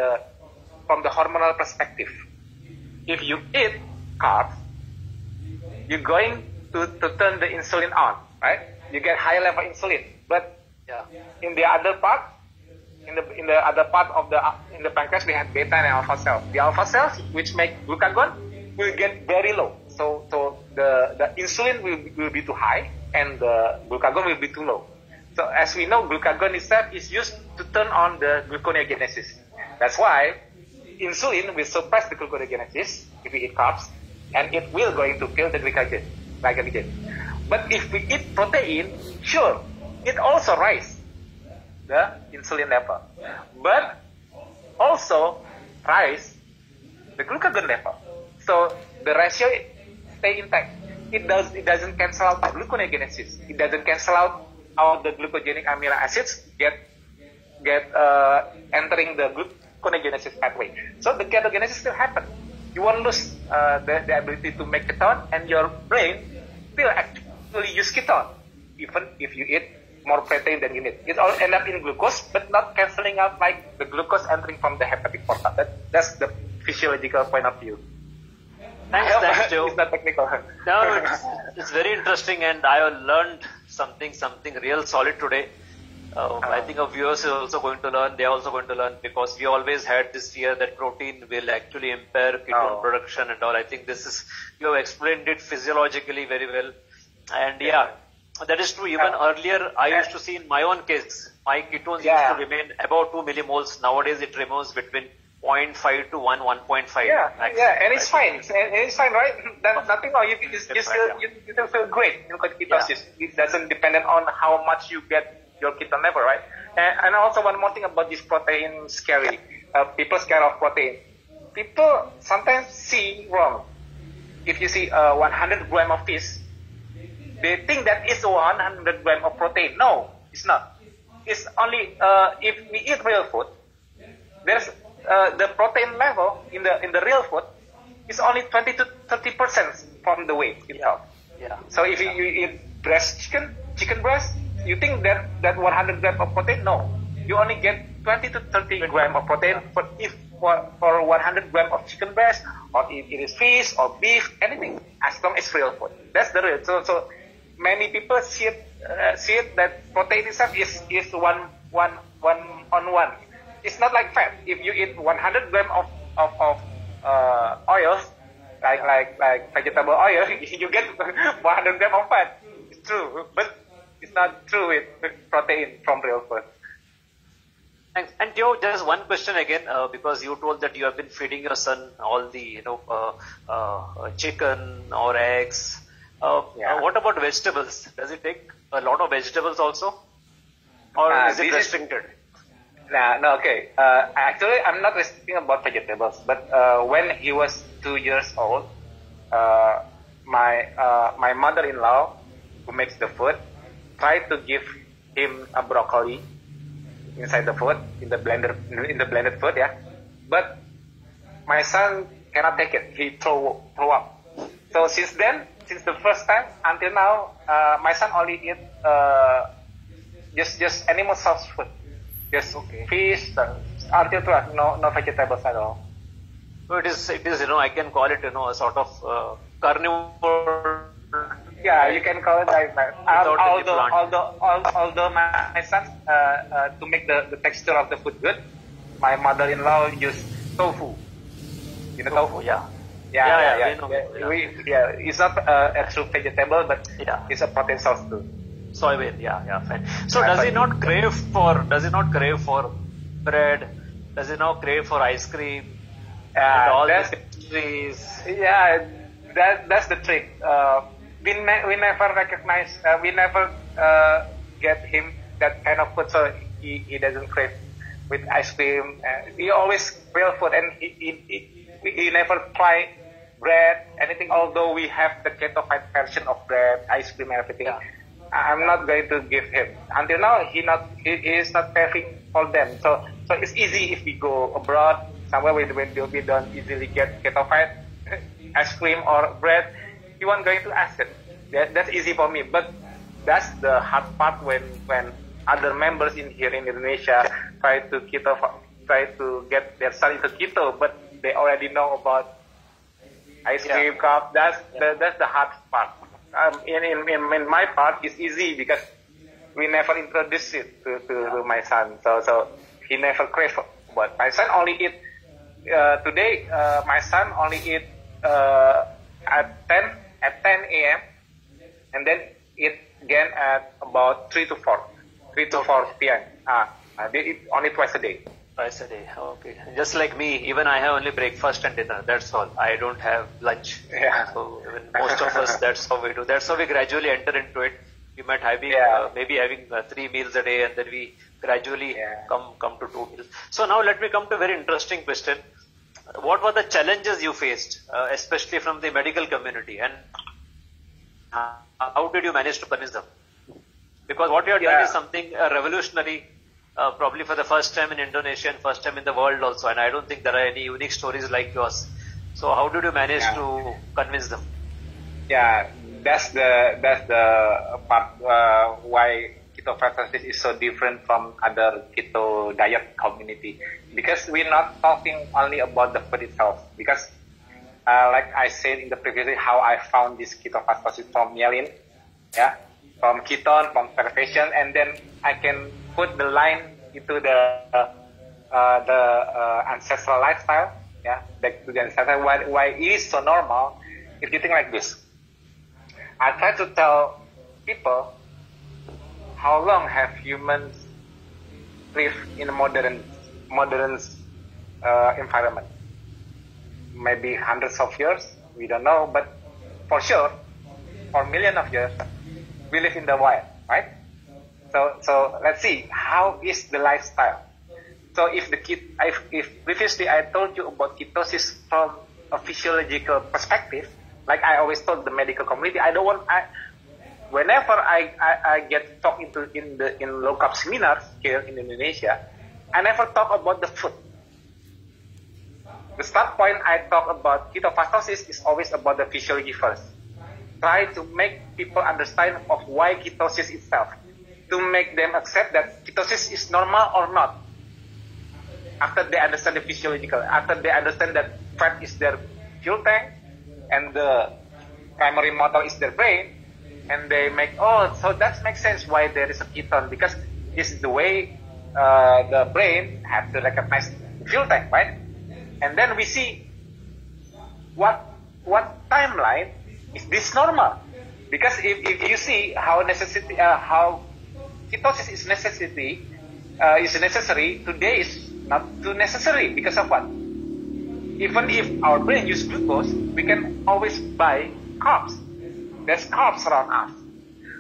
Speaker 1: from the hormonal perspective. If you eat carbs, you're going to turn the insulin on, right? You get higher level insulin, but in the other part, in the other part of the pancreas, we have beta and alpha cells. The alpha cells, which make glucagon, will get very low. So the insulin will be too high, and the glucagon will be too low. So as we know, glucagon itself is used to turn on the gluconeogenesis. That's why insulin will suppress the gluconeogenesis if we eat carbs, and it will going to kill the glycogen. But if we eat protein, sure, it also raises the insulin level, but also rise the glucagon level. So the ratio stay intact. It doesn't cancel out the gluconeogenesis. It doesn't cancel out all the glucogenic amino acids get entering the gluconeogenesis pathway. So the ketogenesis still happen. You won't lose the ability to make ketone, and your brain will actually use ketone even if you eat more protein than you need. It all end up in glucose, but not cancelling out like the glucose entering from the hepatic portal. That's the physiological point of view.
Speaker 2: Thanks, Joe.
Speaker 1: It's not technical.
Speaker 2: No, it's very interesting, and I have learned something real solid today. I think our viewers are also going to learn. They are also going to learn, because we always had this fear that protein will actually impair ketone production and all. I think you have explained it physiologically very well. And that is true. Even earlier, I used to see in my own case, my ketones used to remain about 2 millimoles. Nowadays, it remains between 0.5 to 1.5.
Speaker 1: Yeah, and it's fine. And it's fine, right? Nothing wrong. You still feel great in ketosis. It doesn't depend on how much you get your ketone level, right? And also one more thing about this protein scary. People scared of protein. People sometimes see wrong. If you see 100 gram of fish, they think that it's 100 gram of protein. No, it's not. It's only if we eat real food, there's the protein level in the real food is only 20 to 30% from the weight itself. So if you eat chicken breast, you think that 100 gram of protein? No, you only get 20 to 30 gram of protein for 100 gram of chicken breast, or it is fish or beef, anything, as long as real food. That's the real. So many people see it that protein itself is one on one. It's not like fat. If you eat 100 gram of oil, like vegetable oil, you get 100 gram of fat. It's true, but it's not true with protein from real food.
Speaker 2: Thanks. And Joe, just one question again, because you told that you have been feeding your son all the chicken or eggs. What about vegetables? Does it take a lot of vegetables also, or is it restricted?
Speaker 1: No, okay. Actually, I'm not restricting about vegetables, but when he was 2 years old, my mother-in-law, who makes the food, tried to give him a broccoli inside the food, in the blended food, but my son cannot take it. He throw up. So since the first time until now, my son only eat just animal source food. Just fish, until no vegetables at all.
Speaker 2: So it is, I can call it, a sort of carnivore.
Speaker 1: Yeah, you can call it like that. Although my son, to make the texture of the food good, my mother-in-law used tofu. You know tofu?
Speaker 2: Yeah.
Speaker 1: Yeah.
Speaker 2: We know.
Speaker 1: It's not a true vegetable, but
Speaker 2: Yeah.
Speaker 1: it's a protein source too.
Speaker 2: Soybean, fine. So
Speaker 1: Yeah,
Speaker 2: does he
Speaker 1: fine.
Speaker 2: not crave for bread? Does he not crave for ice cream and all
Speaker 1: That's
Speaker 2: the pastries?
Speaker 1: that's the trick. We never recognize, we never get him that kind of food, so he doesn't crave with ice cream. He always real food, and he never try bread, anything. Although we have the keto-fied version of bread, ice cream, and everything.
Speaker 2: Yeah.
Speaker 1: I'm not going to give him. Until now, he is not craving for them. So it's easy if we go abroad somewhere where we don't easily get keto-fied ice cream or bread. He won't going to ask it. That's easy for me. But that's the hard part when other members in here in Indonesia try to get their son into keto, but they already know about ice cream, cup. That's the hard part. In my part, it's easy because we never introduced it to my son, so he never crave. But my son only eat today. My son only eat at 10 a.m. and then eat again at about 3 to 4 p.m. They eat only twice a day.
Speaker 2: Twice a day. Okay. Just like me, even I have only breakfast and dinner. That's all. I don't have lunch.
Speaker 1: Yeah.
Speaker 2: So even most of us, that's how we do. That's how we gradually enter into it. We might maybe having 3 meals a day, and then we gradually come to 2 meals. So now let me come to a very interesting question. What were the challenges you faced, especially from the medical community, and how did you manage to convince them? Because what you have done is something revolutionary. Probably for the first time in Indonesia and first time in the world also, and I don't think there are any unique stories like yours. So how did you manage to convince them?
Speaker 1: Yeah, that's the part why keto practice is so different from other keto diet community, because we're not talking only about the food itself. Because like I said in the previous, how I found this keto practice from Yelin, from ketone, from starvation, and then I can put the line into the ancestral lifestyle, back to the ancestral. Why it is so normal? If you think like this, I try to tell people how long have humans lived in a modern environment. Maybe hundreds of years, we don't know, but for sure, for millions of years, we live in the wild, right? So let's see, how is the lifestyle? So if previously I told you about ketosis from a physiological perspective, like I always told the medical community, whenever I get talk in low carb seminars here in Indonesia, I never talk about the food. The start point I talk about ketofastosis is always about the physiology first. Try to make people understand of why ketosis itself, to make them accept that ketosis is normal or not. After they understand the physiological, after they understand that fat is their fuel tank and the primary motor is their brain, and they make, so that makes sense why there is a ketone, because this is the way the brain have to recognize fuel tank, right? And then we see what timeline is this normal, because if you see how ketosis is necessary, today is not too necessary. Because of what? Even if our brain use glucose, we can always buy carbs. There's carbs around us.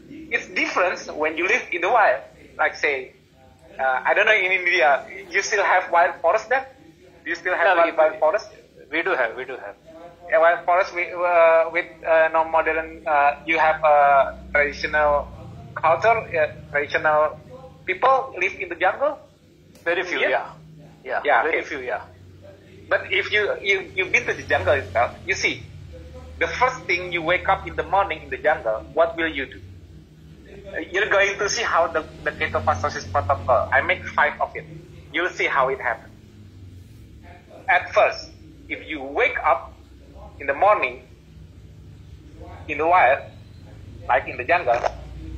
Speaker 1: It's different when you live in the wild. Like say, I don't know, in India, you still have wild forest there? Do you still have wild forest?
Speaker 2: We do have.
Speaker 1: Yeah, wild forest with no modern. You have traditional culture, traditional people live in the jungle.
Speaker 2: Very few, very few.
Speaker 1: But if you've been to the jungle itself, you see, the first thing you wake up in the morning in the jungle, what will you do? You're going to see how the ketofastosis protocol. I make 5 of it. You'll see how it happens. At first, if you wake up in the morning in the wild, like in the jungle,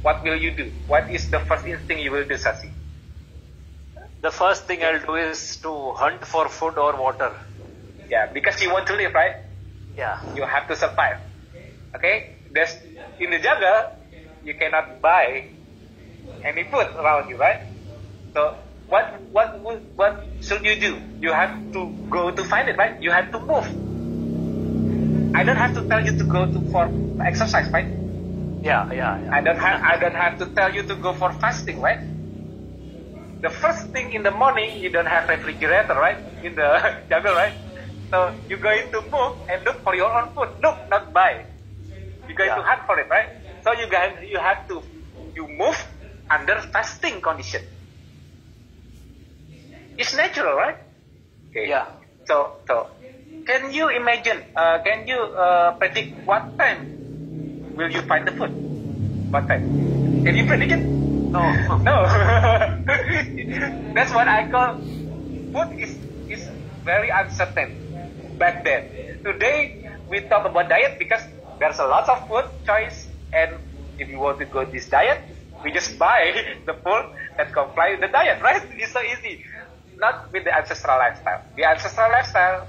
Speaker 1: what will you do? What is the first instinct you will do, Sasi?
Speaker 2: The first thing I'll do is to hunt for food or water.
Speaker 1: Yeah, because you want to live, right?
Speaker 2: Yeah.
Speaker 1: You have to survive. Okay? There's in the jungle, you cannot buy any food around you, right? So what should you do? You have to go to find it, right? You have to move. I don't have to tell you to go for exercise, right?
Speaker 2: Yeah.
Speaker 1: I don't have to tell you to go for fasting, right? The first thing in the morning, you don't have refrigerator, right? In the jungle, right? So you're going to move and look for your own food. Look, not buy. You're going to hunt for it, right? So you move under fasting condition. It's natural, right? Okay.
Speaker 2: Yeah.
Speaker 1: So can you imagine? Can you predict what time will you find the food? What time? Can you predict it?
Speaker 2: No.
Speaker 1: No. That's what I call food is very uncertain back then. Today we talk about diet because there's a lot of food choice, and if you want to go this diet, we just buy the food that comply with the diet, right? It's so easy. Not with the ancestral lifestyle. The ancestral lifestyle,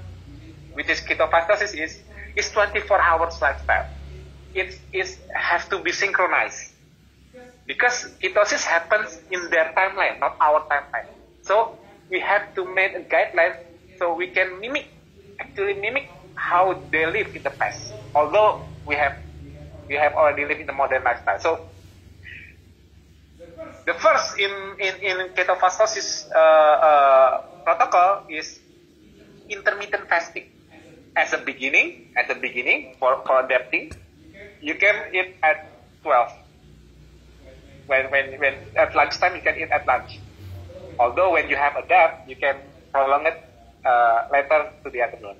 Speaker 1: which is ketofastosis, is 24 hours lifestyle. It has to be synchronized. Because ketosis happens in their timeline, not our timeline. So we have to make a guideline so we can actually mimic how they live in the past. Although we have already lived in the modern lifestyle. So the first in ketofastosis protocol is intermittent fasting. As a beginning for adapting, you can eat at 12. When at lunchtime you can eat at lunch. Although when you have adapt, you can prolong it later to the afternoon.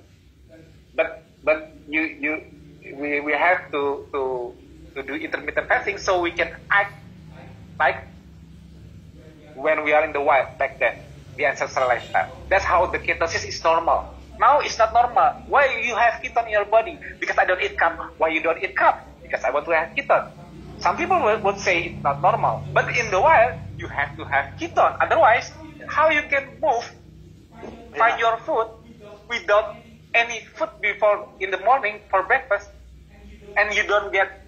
Speaker 1: But we have to do intermittent fasting so we can act like when we are in the wild back then, the ancestral lifestyle. That's how the ketosis is normal. Now it's not normal. Why you have ketone in your body? Because I don't eat carb. Why you don't eat carb? Because I want to have ketone. Some people would say it's not normal. But in the wild, you have to have ketone. Otherwise, how you can move, find your food without any food before in the morning for breakfast, and you don't get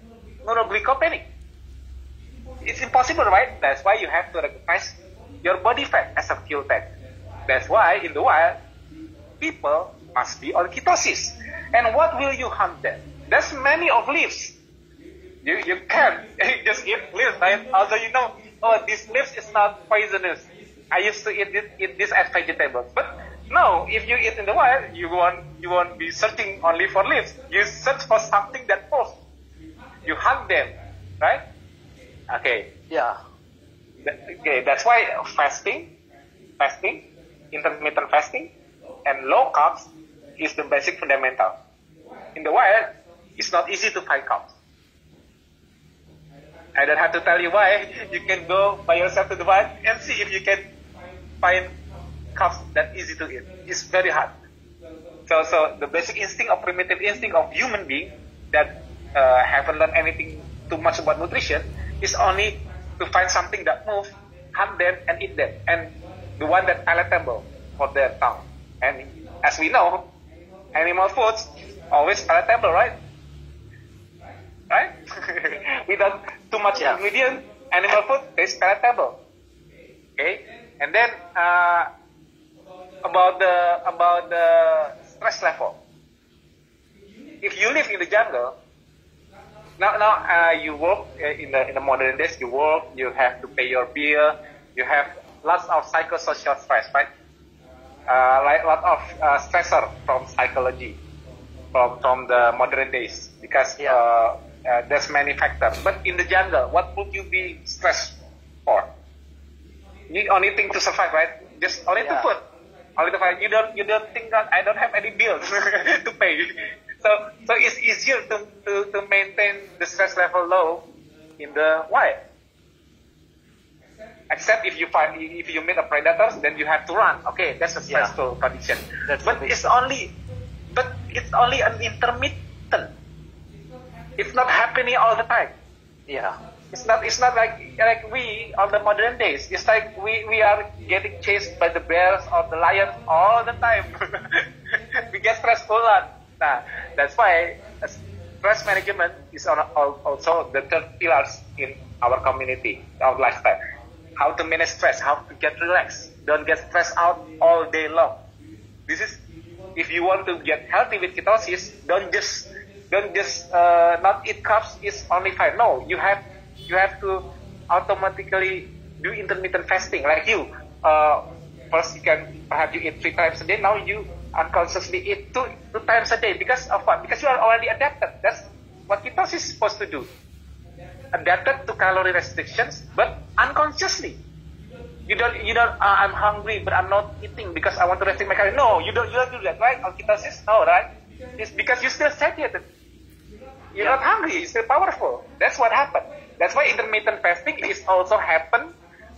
Speaker 1: neuroglycopenic? It's impossible, right? That's why you have to recognize your body fat as a fuel tank. That's why in the wild, people must be on ketosis. And what will you hunt them? There's many of leaves. You can't just eat leaves, right? Also, this leaves is not poisonous. I used to eat this as vegetables. But no, if you eat in the wild, you won't be searching only for leaves. You search for something that moves. You hunt them, right? Okay.
Speaker 2: Yeah.
Speaker 1: Okay, that's why fasting, intermittent fasting, and low carbs is the basic fundamental. In the wild, it's not easy to find carbs. I don't have to tell you why. You can go by yourself to the wild and see if you can find carbs that easy to eat. It's very hard. So the basic primitive instinct of human being that haven't learned anything too much about nutrition is only to find something that moves, hunt them, and eat them. And the one that palatable for their tongue. And as we know, animal foods always palatable, right? Right? Without too much ingredient, animal food is palatable. Okay? And then about the stress level. If you live in the jungle, now you work in the modern days. You work, you have to pay your bill, you have lots of psychosocial stress, right? Like a lot of stressor from psychology, from the modern days, because there's many factors. But in the jungle, what would you be stressed for? You only think to survive, right? Just only to food, only to fight. You don't think that I don't have any bills to pay. So it's easier to maintain the stress level low in the wild. Except if you meet a predator, then you have to run. Okay, that's a stressful condition. But it's only an intermittent. It's not happening all the time.
Speaker 2: Yeah.
Speaker 1: It's not like we on the modern days. It's like we are getting chased by the bears or the lions all the time. We get stressed a lot. Nah, that's why stress management is also the third pillars in our community, our lifestyle. How to manage stress, how to get relaxed. Don't get stressed out all day long. This is, if you want to get healthy with ketosis, don't just not eat carbs is only fine. No, you have to automatically do intermittent fasting, like you. First, you can perhaps you eat 3 times a day. Now you unconsciously eat two times a day because of what? Because you are already adapted. That's what ketosis is supposed to do. Adapted to calorie restrictions, but unconsciously. You don't. I'm hungry, but I'm not eating because I want to restrict my calories. No, you don't do that, right? On ketosis, no, right? It's because you still satiated. You're not hungry. You're still powerful. That's what happened. That's why intermittent fasting is also happen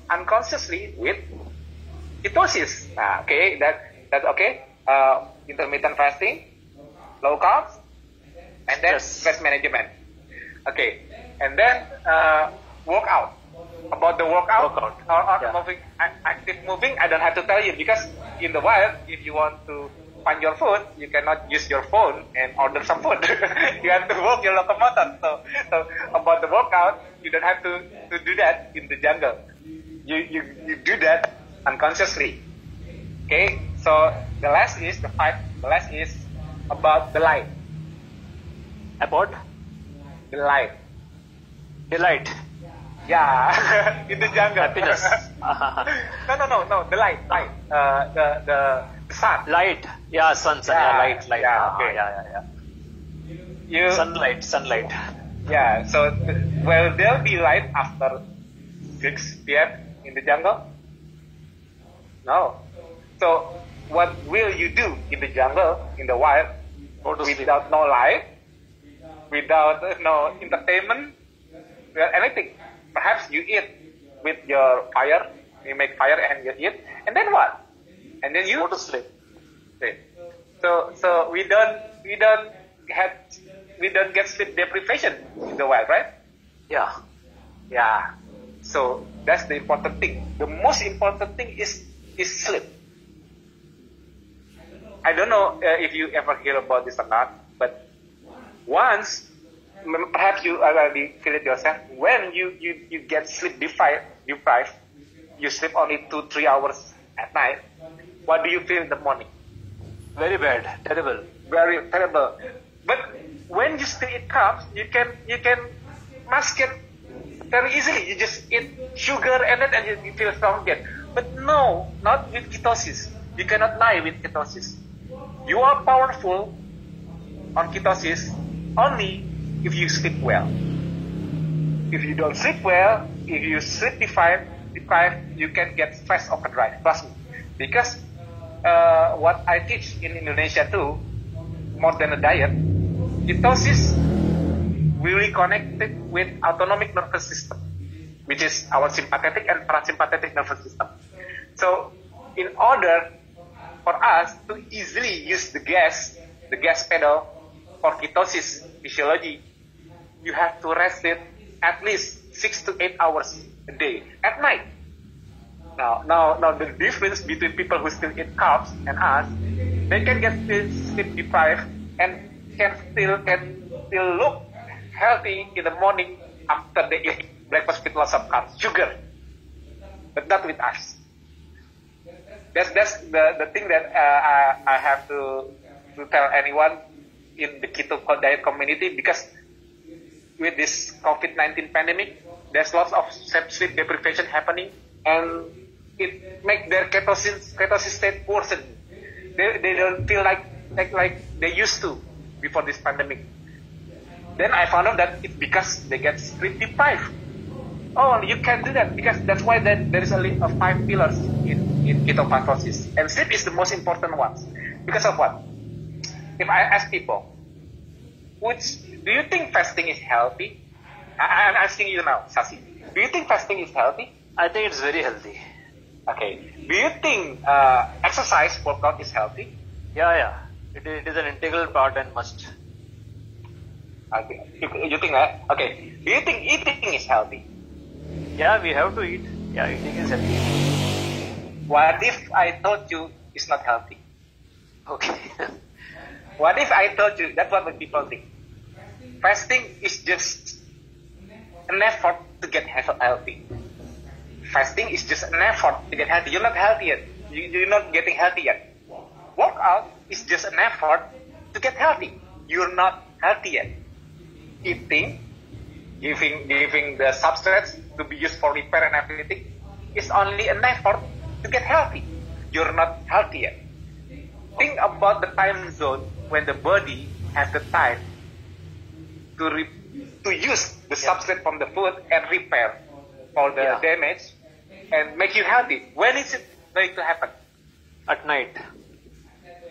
Speaker 1: unconsciously with ketosis. Nah, okay, that's okay. Intermittent fasting, low carbs, and then stress management. Okay, and then workout. About the workout. Or moving, active moving, I don't have to tell you, because in the wild, if you want to find your food, you cannot use your phone and order some food. You have to walk your locomotive. So about the workout, you don't have to do that in the jungle. You do that unconsciously. Okay, so the last is about the light.
Speaker 2: About
Speaker 1: the light.
Speaker 2: Delight.
Speaker 1: Yeah, in the jungle.
Speaker 2: Happiness.
Speaker 1: No. The light. The sun.
Speaker 2: Light. Yeah, sun. Light.
Speaker 1: Yeah, okay.
Speaker 2: Yeah. Sunlight.
Speaker 1: Yeah. So, will there be light after 6 p.m. in the jungle? No. So, what will you do in the jungle, in the wild, without no light, without no entertainment, without anything? Perhaps you eat with your fire. You make fire and you eat, and then what? And then you
Speaker 2: go to sleep.
Speaker 1: So we don't get sleep deprivation in the wild, right? Yeah. So that's the important thing. The most important thing is sleep. I don't know if you ever hear about this or not, but once, perhaps you already feel it yourself, when you get sleep deprived, you sleep only 2-3 hours at night, what do you feel in the morning?
Speaker 2: Very bad, terrible.
Speaker 1: Very terrible. But when you still eat carbs, you can mask it very easily. You just eat sugar and you feel strong again. But no, not with ketosis. You cannot lie with ketosis. You are powerful on ketosis only if you sleep well. If you don't sleep well, if you sleep deprived, you can get stress overdrive. Trust me. Because what I teach in Indonesia too, more than a diet, ketosis really connected with autonomic nervous system, which is our sympathetic and parasympathetic nervous system. So, in order for us to easily use the gas pedal for ketosis physiology, you have to rest it at least 6 to 8 hours a day at night. Now the difference between people who still eat carbs and us, they can get sleep deprived and can still look healthy in the morning after they eat breakfast with lots of carbs, sugar, but not with us. That's the thing that I have to tell anyone in the keto diet community, because with this COVID-19 pandemic, there's lots of sleep deprivation happening, and it makes their ketosis state worsen. They don't feel like they used to before this pandemic. Then I found out that it's because they get sleep deprived. Oh, you can do that because that's why there is a list of 5 pillars in ketosis, and sleep is the most important one. Because of what? If I ask people, do you think fasting is healthy? I'm asking you now, Sasi. Do you think fasting is healthy?
Speaker 2: I think it's very healthy.
Speaker 1: Okay. Do you think exercise, workout is healthy?
Speaker 2: Yeah. It is an integral part and must.
Speaker 1: Okay. You think that? Okay. Do you think eating is healthy?
Speaker 2: Yeah, we have to eat. Yeah, eating is healthy.
Speaker 1: What if I told you it's not healthy?
Speaker 2: Okay.
Speaker 1: What if I told you, that's what the people think. Fasting is just an effort to get healthy. Fasting is just an effort to get healthy. You're not healthy yet. You're not getting healthy yet. Workout is just an effort to get healthy. You're not healthy yet. Eating, giving the substrates to be used for repair and everything is only an effort to get healthy. You're not healthy yet. Think about the time zone when the body has the time to use the substrate from the food and repair all the damage and make you healthy. When is it going to happen?
Speaker 2: At night.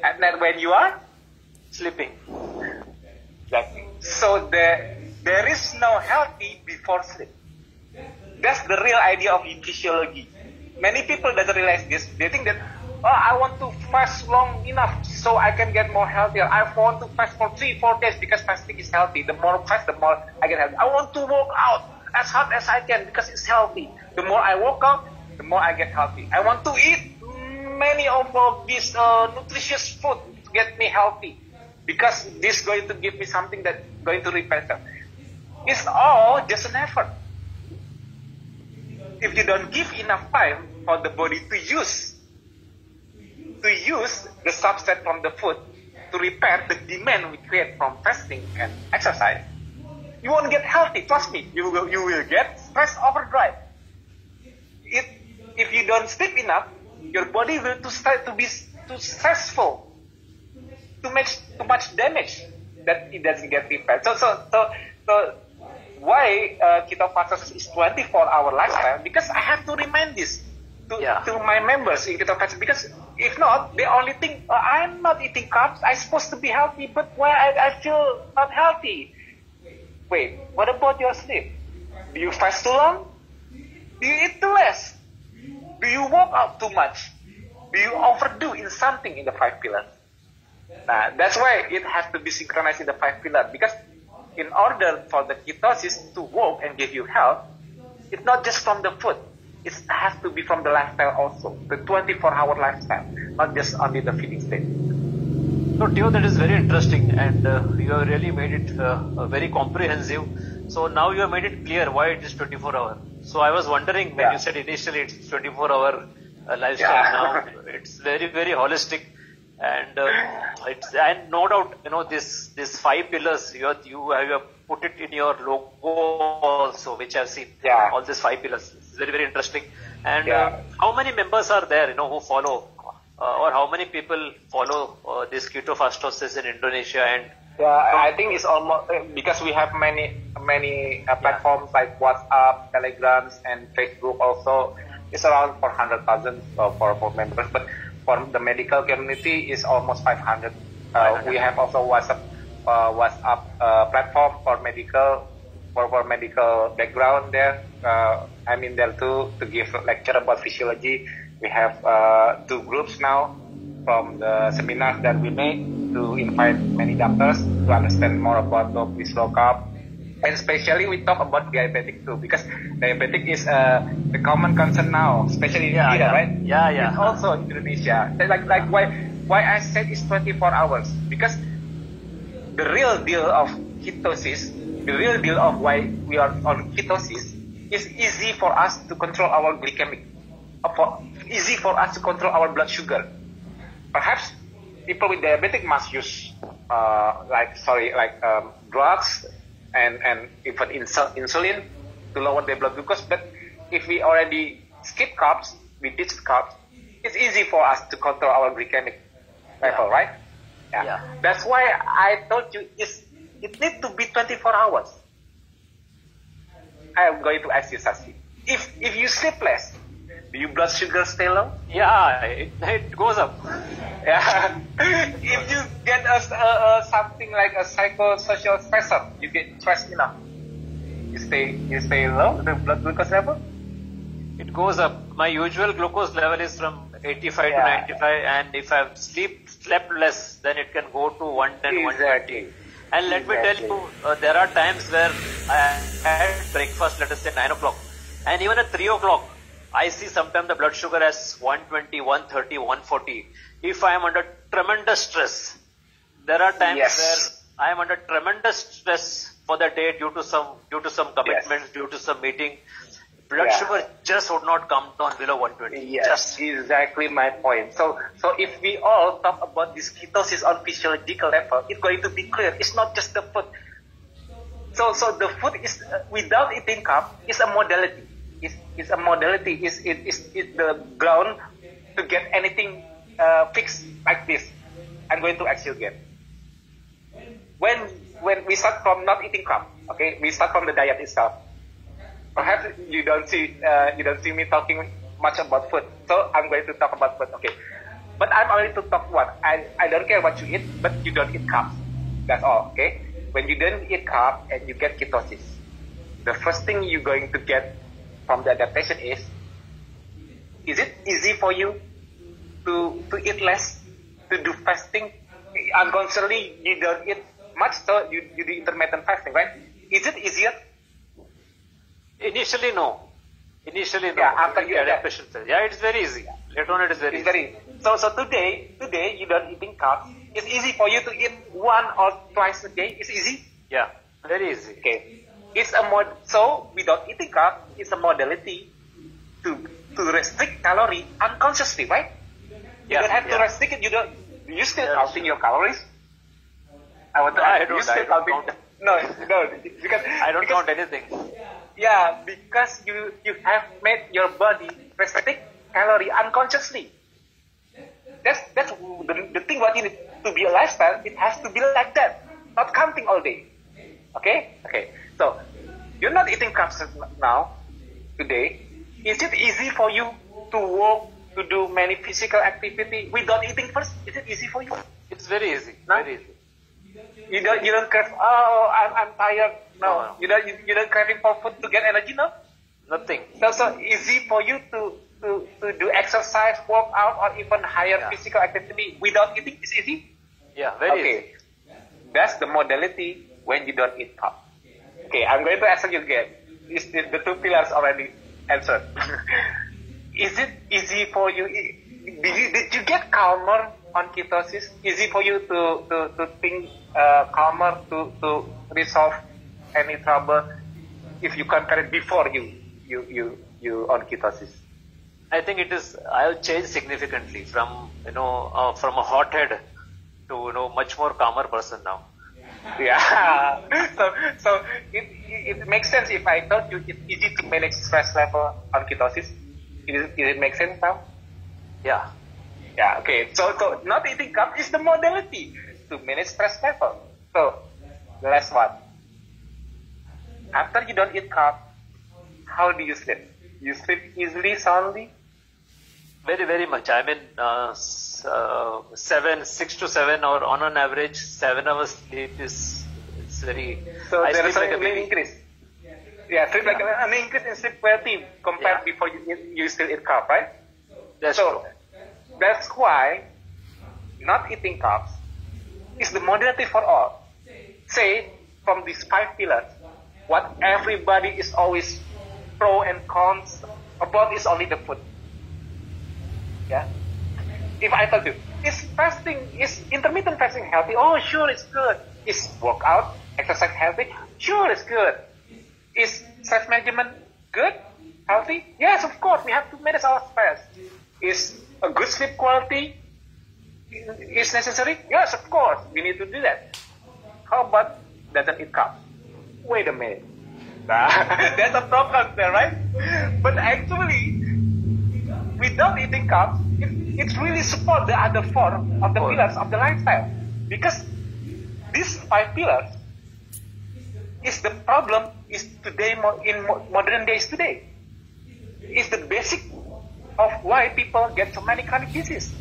Speaker 1: At night when you are
Speaker 2: Sleeping.
Speaker 1: Exactly. So there is no healthy before sleep. That's the real idea of physiology. Many people doesn't realize this. They think that, I want to fast long enough so I can get more healthier. I want to fast for 3-4 days because fasting is healthy. The more I fast, the more I get healthy. I want to work out as hard as I can because it's healthy. The more I work out, the more I get healthy. I want to eat many of these nutritious food to get me healthy because this is going to give me something that's going to repair them. It's all just an effort. If you don't give enough time for the body to use the substrate from the food to repair the demand we create from fasting and exercise, you won't get healthy. Trust me, you will get stress overdrive. If you don't sleep enough, your body will start to be too stressful, to make too much damage that it doesn't get repaired. So why keto fast is 24-hour lifestyle? Because I have to remind this to my members in keto fast. Because if not, they only think, I'm not eating carbs. I'm supposed to be healthy, but why I feel not healthy? Wait, what about your sleep? Do you fast too long? Do you eat too less? Do you work out too much? Do you overdo in something in the 5 pillars? That's why it has to be synchronized in the 5 pillars. Because in order for the ketosis to work and give you health, it's not just from the food. It has to be from the lifestyle also. The 24-hour lifestyle, not just only the feeding state.
Speaker 2: So, Theo, that is very interesting, and you have really made it very comprehensive. So now you have made it clear why it is 24-hour. So I was wondering when you said initially it's 24-hour lifestyle. Now it's very, very holistic, and and no doubt these 5 pillars you have put it in your logo also, which I've seen. All these 5 pillars. It's very, very interesting. And how many members are there who follow? Or how many people follow this keto fastosis in Indonesia? And
Speaker 1: I think it's almost because we have many platforms like WhatsApp, Telegrams, and Facebook. Also, it's around 400,000 for members. But for the medical community, it's almost 500. We have also WhatsApp platform for medical background there. I'm in there too to give lecture about physiology. We have 2 groups now from the seminars that we made to invite many doctors to understand more about this low carb. And especially we talk about diabetic too, because diabetic is the common concern now, especially in India, right? And also in Indonesia. Like why I said it's 24 hours, because the real deal of ketosis, the real deal of why we are on ketosis is easy for us to control our glycemic, easy for us to control our blood sugar. Perhaps people with diabetic must use drugs and even insulin to lower their blood glucose. But if we already skip carbs, we ditch carbs, it's easy for us to control our glycemic level, right? That's why I told you it needs to be 24 hours. I am going to ask you, Sasi. If you sleep less, do your blood sugar stay low?
Speaker 2: It goes up.
Speaker 1: If you get something like a psychosocial stressor, you get stressed enough, you stay low, the blood glucose level?
Speaker 2: It goes up. My usual glucose level is from 85 to 95, and if I've slept less, then it can go to 110, 120. And let me tell you, there are times where I had breakfast, let us say 9 o'clock, and even at 3 o'clock, I see sometimes the blood sugar as 120, 130, 140. If I am under tremendous stress, there are times
Speaker 1: Yes.
Speaker 2: where I am under tremendous stress for the day due to some commitments, due to some meeting. Blood
Speaker 1: Yeah.
Speaker 2: sugar just would not come down below 120.
Speaker 1: Yes,
Speaker 2: Just.
Speaker 1: exactly my point. So if we all talk about this ketosis on physiological level, it's going to be clear. It's not just the food. So the food is without eating carb is a modality. It's a modality. Is the ground to get anything fixed like this. I'm going to ask you again. When we start from not eating carb, okay, we start from the diet itself. Perhaps you don't see me talking much about food, so I'm going to talk about food. Okay, but I'm only to talk what I don't care what you eat, but you don't eat carbs. That's all. Okay, when you don't eat carb and you get ketosis, the first thing you're going to get from the adaptation is it easy for you to eat less, to do fasting? Unconsciously, you don't eat much, so you do intermittent fasting, right? Is it easier?
Speaker 2: Initially, no.
Speaker 1: Yeah, after you adapt.
Speaker 2: adaptation phase. Yeah, it's very easy. Later on, it is very
Speaker 1: It's very so today you don't eating carbs. It's easy for you to eat 1 or twice a day. It's easy.
Speaker 2: Yeah, very easy.
Speaker 1: Okay. It's a so without eating carbs, it's a modality to restrict calorie unconsciously, right? You don't have to restrict it. You still counting your calories? I want to
Speaker 2: I
Speaker 1: ask,
Speaker 2: don't-
Speaker 1: you still
Speaker 2: I don't
Speaker 1: counting?
Speaker 2: count.
Speaker 1: No, because
Speaker 2: I don't count anything.
Speaker 1: Yeah, because you have made your body restrict calorie unconsciously. That's the thing. What you need to be a lifestyle, it has to be like that, not counting all day. Okay. So you're not eating carbs now, today. Is it easy for you to walk, to do many physical activity without eating first? Is it easy for you?
Speaker 2: It's very easy.
Speaker 1: No?
Speaker 2: Very easy.
Speaker 1: You don't crave. Oh, I'm tired. No.
Speaker 2: No.
Speaker 1: You don't craving for food to get energy. No.
Speaker 2: Nothing.
Speaker 1: So easy for you to do exercise, work out, or even higher physical activity without eating. It's easy.
Speaker 2: Yeah, very easy.
Speaker 1: Okay, that's the modality when you don't eat carb. Okay, I'm going to ask you again. Is the 2 pillars already answered? Is it easy for you? Did you get calmer on ketosis? Easy for you to think calmer, to resolve any trouble if you compare it before you on ketosis?
Speaker 2: I think it is. I have changed significantly from from a hothead to much more calmer person now.
Speaker 1: Yeah. So it makes sense if I told you it's easy to manage stress level on ketosis. Does it make sense now?
Speaker 2: Yeah.
Speaker 1: Yeah. Okay. So not eating carb is the modality to manage stress level. So the last one. After you don't eat carb, how do you sleep? You sleep easily, soundly?
Speaker 2: Very, very much. I mean, 6 to 7 or on an average, 7 hours sleep is very.
Speaker 1: So
Speaker 2: I
Speaker 1: there is
Speaker 2: sleep like a
Speaker 1: an
Speaker 2: baby.
Speaker 1: increase. Yeah, sleep like an increase in sleep quality compared before you still eat carb, right?
Speaker 2: That's
Speaker 1: So
Speaker 2: true.
Speaker 1: that's why not eating carbs is the modality for all. Say from these 5 pillars, what everybody is always pro and cons about is only the food. Yeah. If I told you, is intermittent fasting healthy? Oh, sure, it's good. Is workout, exercise healthy? Sure, it's good. Is stress management good? Healthy? Yes, of course. We have to manage our stress. Is a good sleep quality is necessary? Yes, of course. We need to do that. How about doesn't eat carbs? Wait a minute. There's a problem there, right? But actually, without eating carbs, it really supports the other 4 of the pillars of the lifestyle. Because these 5 pillars is the problem is today in modern days today. It's the basic of why people get so many chronic disease.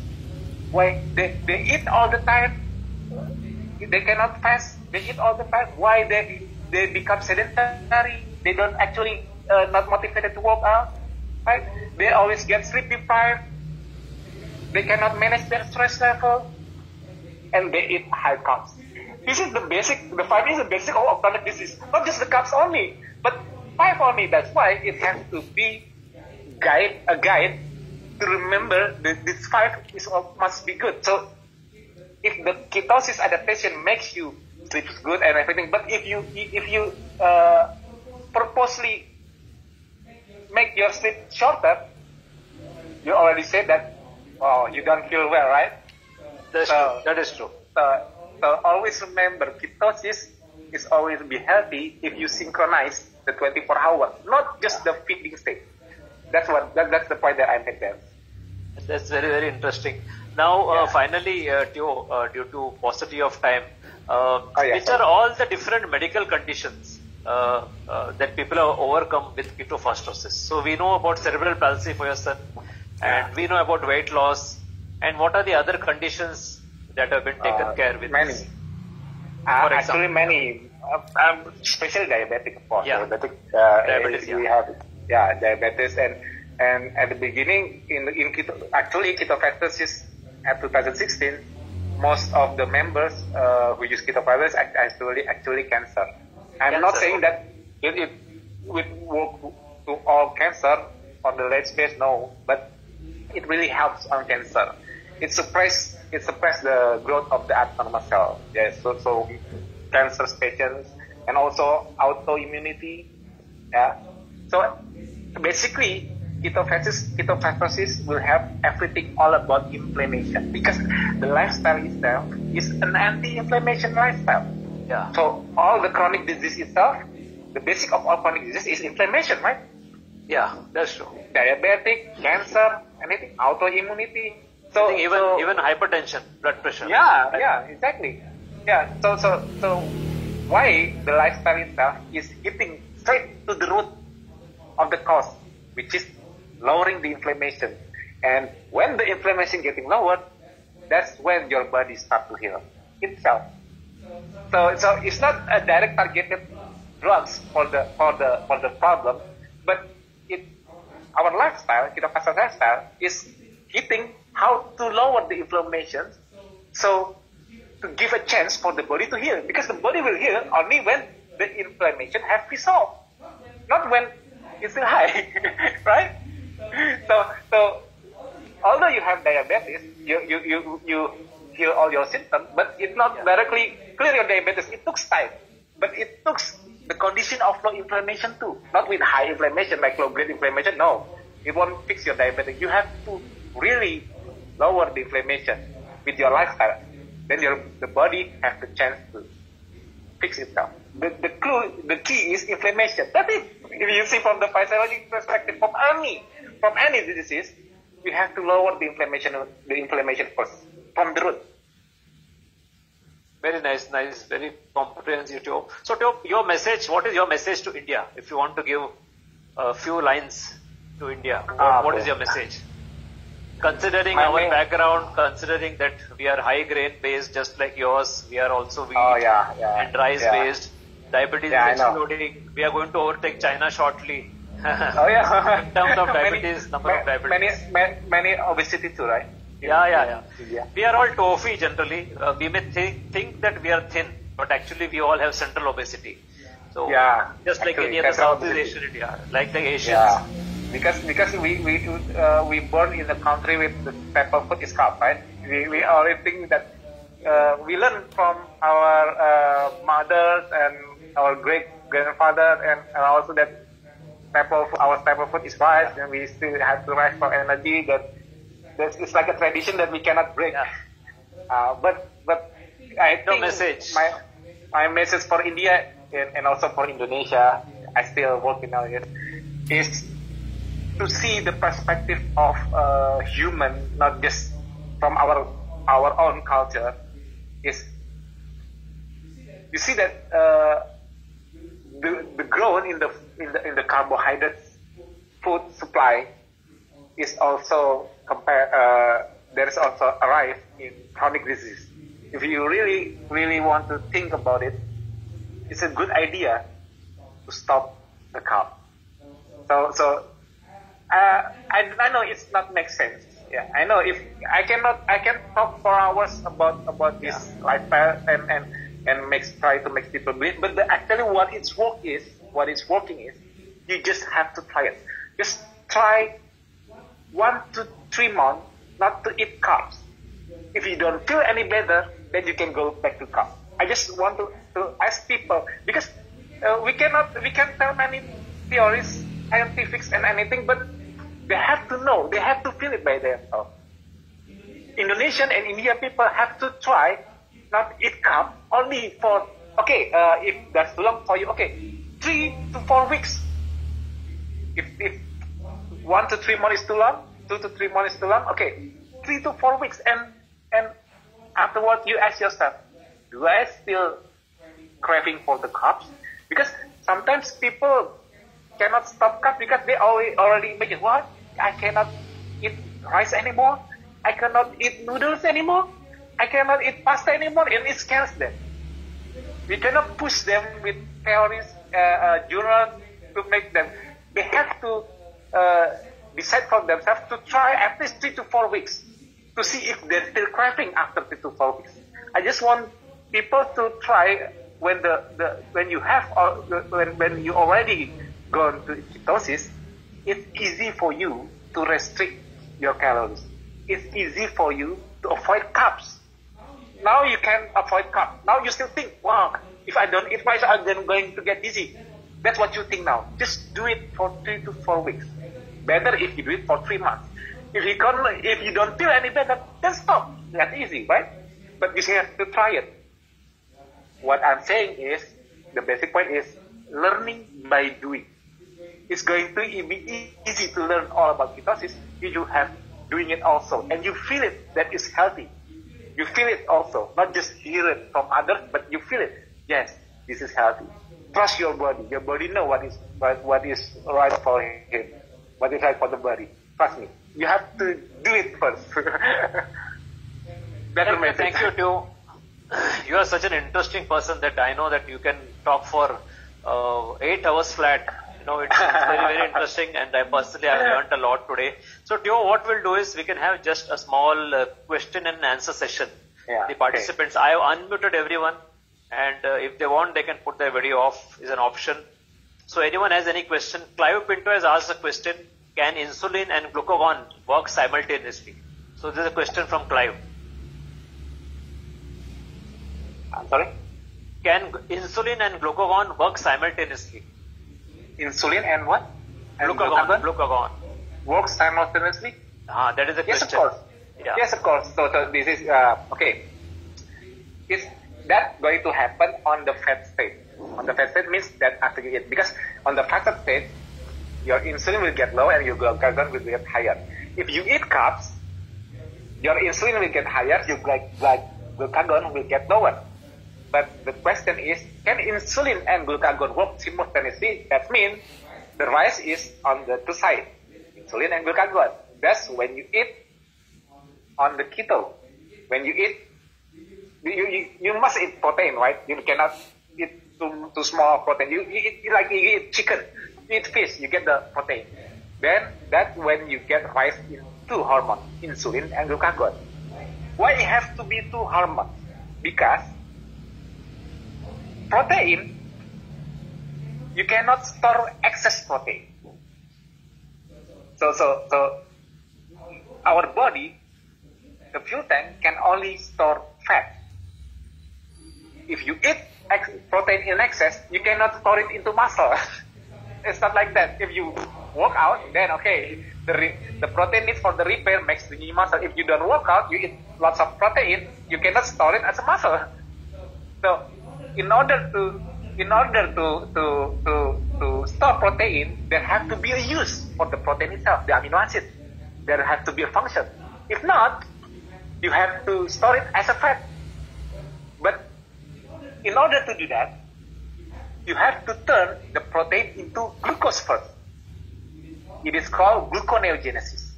Speaker 1: Why they eat all the time, they cannot fast, they eat all the time. Why they become sedentary, they don't actually not motivated to work out, right? They always get sleep deprived, they cannot manage their stress level, and they eat high carbs. This is the basic, the 5 is the basic of chronic disease, not just the carbs only, but 5 only. That's why it has to be a guide to remember that this 5 must be good. So if the ketosis adaptation makes you sleep good and everything. But if you purposely make your sleep shorter, you already said that, oh, you don't feel well, right?
Speaker 2: That's true. That is true.
Speaker 1: So always remember, ketosis is always be healthy if you synchronize the 24 hours, not just the feeding state. That's the point that I made there.
Speaker 2: That's very, very interesting. Now, finally, Teo, due to paucity of time, which are all the different medical conditions that people have overcome with ketofastosis? So we know about cerebral palsy for your son, and we know about weight loss, and what are the other conditions that have been taken care with?
Speaker 1: Many. Actually, many. Especially diabetic, of course.
Speaker 2: Yeah.
Speaker 1: Diabetes. We have diabetes, and at the beginning in ketofastosis at 2016, most of the members who use ketofastosis actually cancer. I'm not saying that it would work to all cancer on the late stage, no, but it really helps on cancer. It suppresses the growth of the abnormal cell. Yes, so cancer patients and also autoimmunity. Yeah. So basically, ketofastosis will have everything all about inflammation, because the lifestyle itself is an anti-inflammation lifestyle.
Speaker 2: Yeah.
Speaker 1: So all the chronic disease itself, the basic of all chronic disease is inflammation, right?
Speaker 2: Yeah, that's true.
Speaker 1: Diabetic, cancer, anything, autoimmunity. So
Speaker 2: even hypertension, blood pressure.
Speaker 1: Yeah, exactly. Yeah. So why the lifestyle itself is hitting straight to the root of the cause, which is lowering the inflammation. And when the inflammation getting lowered, that's when your body starts to heal itself. So it's not a direct targeted drugs for the problem, but our lifestyle, ketofastosis lifestyle, is hitting how to lower the inflammation, so to give a chance for the body to heal, because the body will heal only when the inflammation has resolved, not when it's still high, right? So although you have diabetes, you heal all your symptoms, but it's not directly clear your diabetes. It took time, but it took the condition of low inflammation too, not with high inflammation like low-grade inflammation. No, it won't fix your diabetes. You have to really lower the inflammation with your lifestyle. Then the body has the chance to fix itself. The key is inflammation. That's it. If you see from the physiological perspective, from any disease, you have to lower the inflammation first, from the root.
Speaker 2: Very nice, very comprehensive, Teo. So, Teo, your message, what is your message to India? If you want to give a few lines to India, what is your message? Considering our background, considering that we are high grain based, just like yours, we are also wheat and rice based. Diabetes is exploding. We are going to overtake China shortly. In terms of diabetes, number of diabetes.
Speaker 1: Many obesity too, right?
Speaker 2: Yeah. We are all toffee generally. We may think that we are thin, but actually we all have central obesity. So just like any other Southeast Asian India, like the Asians.
Speaker 1: Yeah. Because we born in the country with the staple food is carb, right? We already think that we learn from our mothers and our great grandfather, and also that our staple food is rice, and we still have to rice for energy. That it's like a tradition that we cannot break. But I think my message for India and also for Indonesia, I still work in it, is to see the perspective of human, not just from our own culture. Is you see that the growth in the carbohydrate food supply is also there is also a rise in chronic disease. If you really want to think about it, it's a good idea to stop the carb. So I know it's not make sense. Yeah, I know if I can talk for hours about this lifestyle and try to make people do it. But actually what is working is you just have to try it. Just try 1 to 3 months not to eat carbs. If you don't feel any better, then you can go back to carb. I just want to ask people, because we can tell many theories, scientifics and anything, but they have to know, they have to feel it by themselves. Indonesian and India people have to try not eat carb only for, if that's too long for you, 3 to 4 weeks. If 1 to 3 months is too long, 2 to 3 months is too long, 3 to 4 weeks, and afterwards you ask yourself, do I still craving for the carbs? Because sometimes people cannot stop carbs because they already imagine, what? I cannot eat rice anymore. I cannot eat noodles anymore. I cannot eat pasta anymore, and it scares them. We cannot push them with theories, journals to make them. They have to decide for themselves to try at least 3 to 4 weeks to see if they're still craving after 3 to 4 weeks. I just want people to try when when you have when you already gone to ketosis. It's easy for you to restrict your calories. It's easy for you to avoid carbs. Now you can avoid carbs. Now you still think, wow, if I don't eat rice, I'm going to get dizzy. That's what you think now. Just do it for 3 to 4 weeks. Better if you do it for 3 months. If you don't feel any better, then stop. That's easy, right? But you have to try it. What I'm saying is, the basic point is learning by doing. It's going to be easy to learn all about ketosis if you have doing it also, and you feel it that is healthy. You feel it also, not just hear it from others, but you feel it. Yes, this is healthy. Trust your body. Your body know what is right for him, what is right for the body. Trust me. You have to do it first.
Speaker 2: Thank you, Teo. You are such an interesting person that I know that you can talk for 8 hours flat. It's very, very interesting, and I personally have learned a lot today. So, Teo, what we'll do is we can have just a small question and answer session. The participants, I have unmuted everyone, and if they want, they can put their video off, is an option. So, anyone has any question? Clive Pinto has asked a question, can insulin and glucagon work simultaneously? So, this is a question from Clive.
Speaker 1: I'm sorry?
Speaker 2: Can insulin and glucagon work simultaneously?
Speaker 1: Insulin and what? And
Speaker 2: glucagon.
Speaker 1: Works simultaneously?
Speaker 2: That is the question.
Speaker 1: Yes, of course.
Speaker 2: Yeah.
Speaker 1: Yes, of course. So this is, Is that going to happen on the fat state? On the fat state means that after you eat. Because on the fasted state, your insulin will get low and your glucagon will get higher. If you eat carbs, your insulin will get higher, your glucagon will get lower. But the question is, can insulin and glucagon work simultaneously? That means the rice is on the two sides, insulin and glucagon. That's when you eat on the keto. When you eat, you must eat protein, right? You cannot eat too small protein. You eat chicken, you eat fish, you get the protein. Then that's when you get rice in two hormones, insulin and glucagon. Why it has to be two hormones? Because protein, you cannot store excess protein. So our body, the fuel tank, can only store fat. If you eat protein in excess, you cannot store it into muscle. It's not like that. If you work out, then the protein needs for the repair makes the new muscle. If you don't work out, you eat lots of protein, you cannot store it as a muscle. So in order to store protein, there have to be a use for the protein itself, the amino acid. There has to be a function. If not, you have to store it as a fat. But in order to do that, you have to turn the protein into glucose first. It is called gluconeogenesis.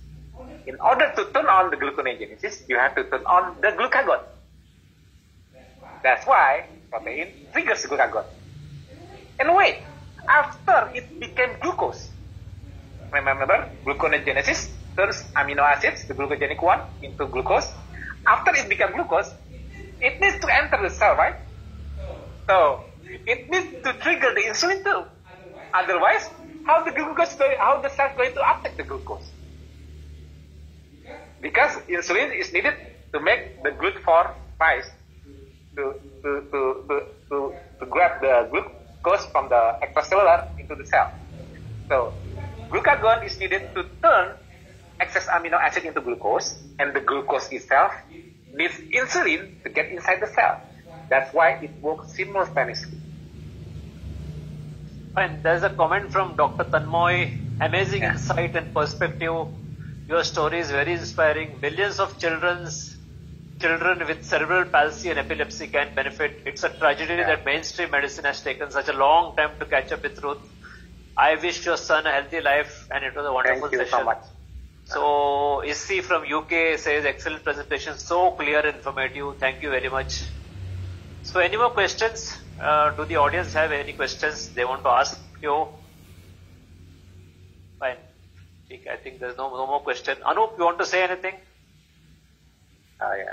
Speaker 1: In order to turn on the gluconeogenesis, you have to turn on the glucagon. That's why protein triggers glucagon. And wait, after it became glucose, remember, gluconeogenesis turns amino acids, the glucogenic one, into glucose. After it became glucose, it needs to enter the cell, right? So it needs to trigger the insulin too. Otherwise, how the cell is going to uptake the glucose? Because insulin is needed to make the glut for rice, to grab the glucose from the extracellular into the cell. So glucagon is needed to turn excess amino acid into glucose, and the glucose itself needs insulin to get inside the cell. That's why it works simultaneously.
Speaker 2: Fine. There's a comment from Dr. Tanmoy. Amazing insight and perspective. Your story is very inspiring. Millions of children with cerebral palsy and epilepsy can benefit. It's a tragedy that mainstream medicine has taken such a long time to catch up with truth. I wish your son a healthy life, and it was a wonderful
Speaker 1: session. Thank you so much.
Speaker 2: So, Issy from UK says, excellent presentation, so clear and informative. Thank you very much. So, any more questions? Do the audience have any questions they want to ask you? Fine. I think there's no more question. Anup, you want to say anything?
Speaker 1: I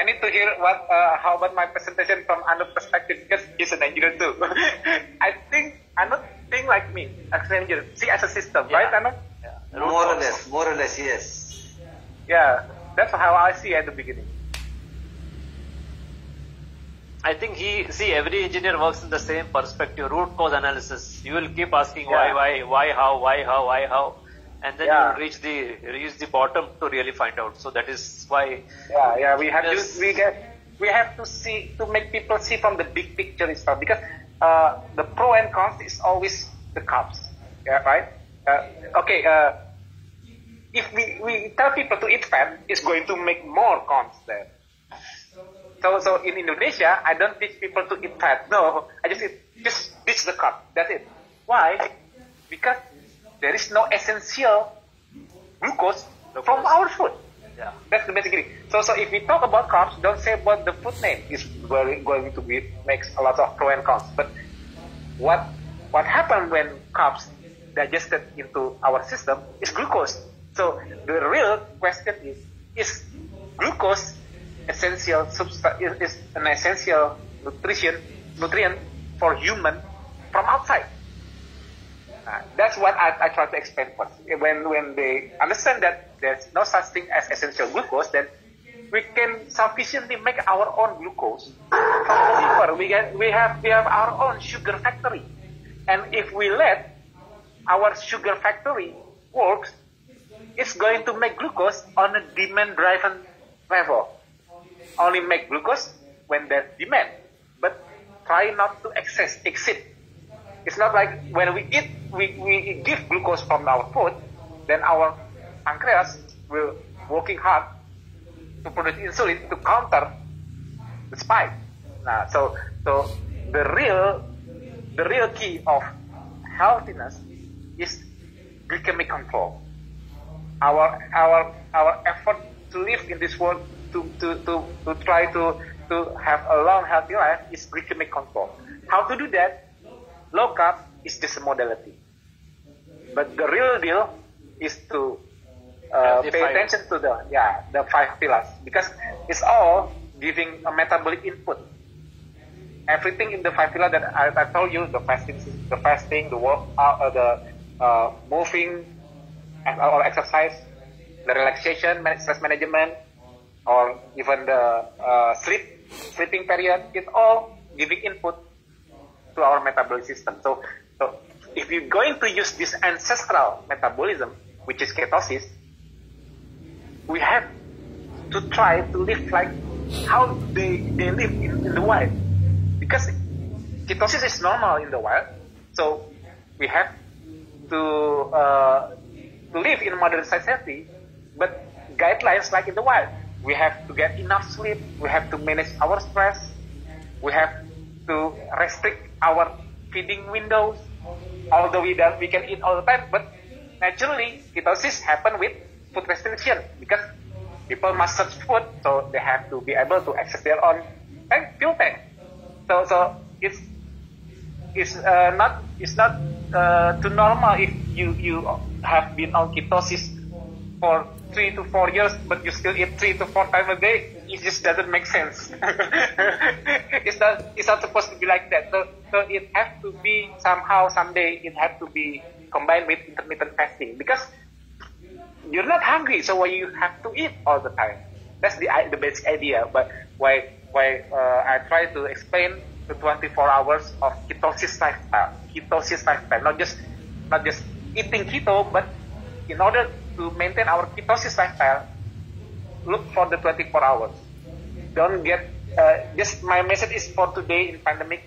Speaker 1: need to hear how about my presentation from Anup's perspective, because he's an engineer too. I think Anup think like me as an engineer. See as a system, right, Anup?
Speaker 2: Yeah.
Speaker 3: More or less, yes.
Speaker 1: Yeah, that's how I see at the beginning.
Speaker 2: I think every engineer works in the same perspective, root cause analysis. You will keep asking why, how, and then you will reach the bottom to really find out. So that is why.
Speaker 1: We have to make people see from the big picture itself, because the pro and cons is always the carbs. Yeah, right. If we tell people to eat fat, it's going to make more cons there. So in Indonesia, I don't teach people to eat fat. No, I just teach the carb. That's it. Why? Because there is no essential glucose from our food.
Speaker 2: Yeah.
Speaker 1: That's the basic thing. So if we talk about carbs, don't say about the food name. It's going to makes a lot of pro and cons. But what happens when carbs digested into our system is glucose. So the real question is glucose essential is an essential nutrient for human from outside. That's what I try to explain first. When they understand that there's no such thing as essential glucose, then we can sufficiently make our own glucose from the liver. We have our own sugar factory, and if we let our sugar factory works, it's going to make glucose on a demand-driven level. Only make glucose when there's demand, but try not to exceed. It's not like when we eat, we give glucose from our food, then our pancreas will working hard to produce insulin to counter the spike. So the real key of healthiness is glycemic control. Our effort to live in this world to try to have a long healthy life is glycemic control. How to do that? Low carb is just a modality, but the real deal is to pay attention to the 5 pillars, because it's all giving a metabolic input. Everything in the 5 pillars that I told you, the fasting, the workout, the moving or exercise, the relaxation, stress management, or even the sleeping period, it's all giving input to our metabolic system. So if you're going to use this ancestral metabolism, which is ketosis, we have to try to live like how they live in the wild. Because ketosis is normal in the wild, so we have to live in moderate society, but guidelines like in the wild. We have to get enough sleep, we have to manage our stress, we have to restrict our feeding windows, although we can eat all the time, but naturally ketosis happen with food restriction, because people must search food, so they have to be able to access their own fuel tank. So it's not too normal if you have been on ketosis for 3 to 4 years, but you still eat 3 to 4 times a day. It just doesn't make sense. It's not supposed to be like that. So it has to be somehow, someday, it has to be combined with intermittent fasting, because you're not hungry, so why you have to eat all the time? That's the basic idea. But why I try to explain the 24 hours of ketosis lifestyle, not just eating keto, but in order to maintain our ketosis lifestyle, look for the 24 hours. Don't get just my message is for today in pandemic,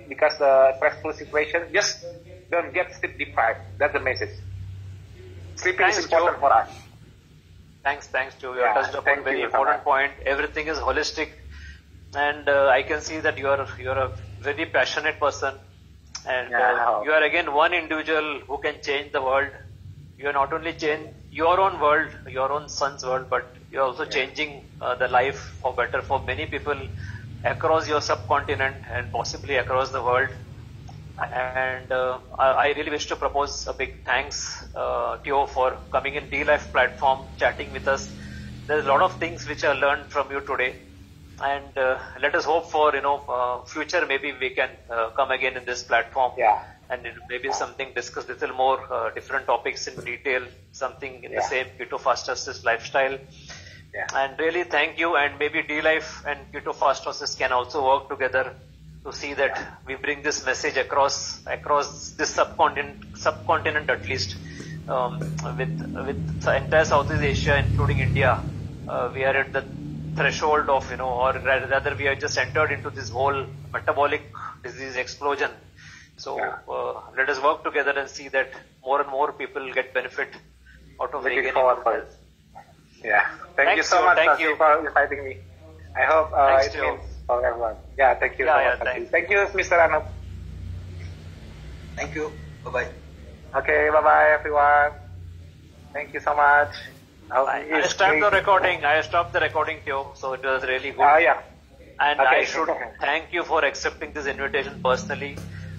Speaker 1: because the stressful situation. Just don't get sleep deprived. That's the message. Sleeping is important for us.
Speaker 2: Thanks, Joe. You have touched upon a very important point. Everything is holistic, and I can see that you're a very passionate person, and you are again one individual who can change the world. You are not only change your own world, your own son's world, but you're also changing the life for better for many people across your subcontinent and possibly across the world. And I really wish to propose a big thanks to you for coming in D-Life platform, chatting with us. There's a lot of things which I learned from you today, and let us hope for future. Maybe we can come again in this platform, and maybe something discuss little more different topics in detail, something in the same Keto Fastosis lifestyle. And really thank you, and maybe D-Life and Keto Fastosis can also work together to see that we bring this message across this subcontinent at least, with the entire Southeast Asia, including India. We are at the threshold of, or rather we have just entered into this whole metabolic disease explosion. So let us work together and see that more and more people get benefit out of vegan health.
Speaker 1: Thank you so much for inviting me. I hope it means for everyone. Thank you. Thank you, Mr. Anup.
Speaker 3: Thank you. Bye-bye.
Speaker 1: Okay, bye-bye, everyone. Thank you so much.
Speaker 2: I stopped the recording, Theo, so it was really good. And I should thank you for accepting this invitation personally.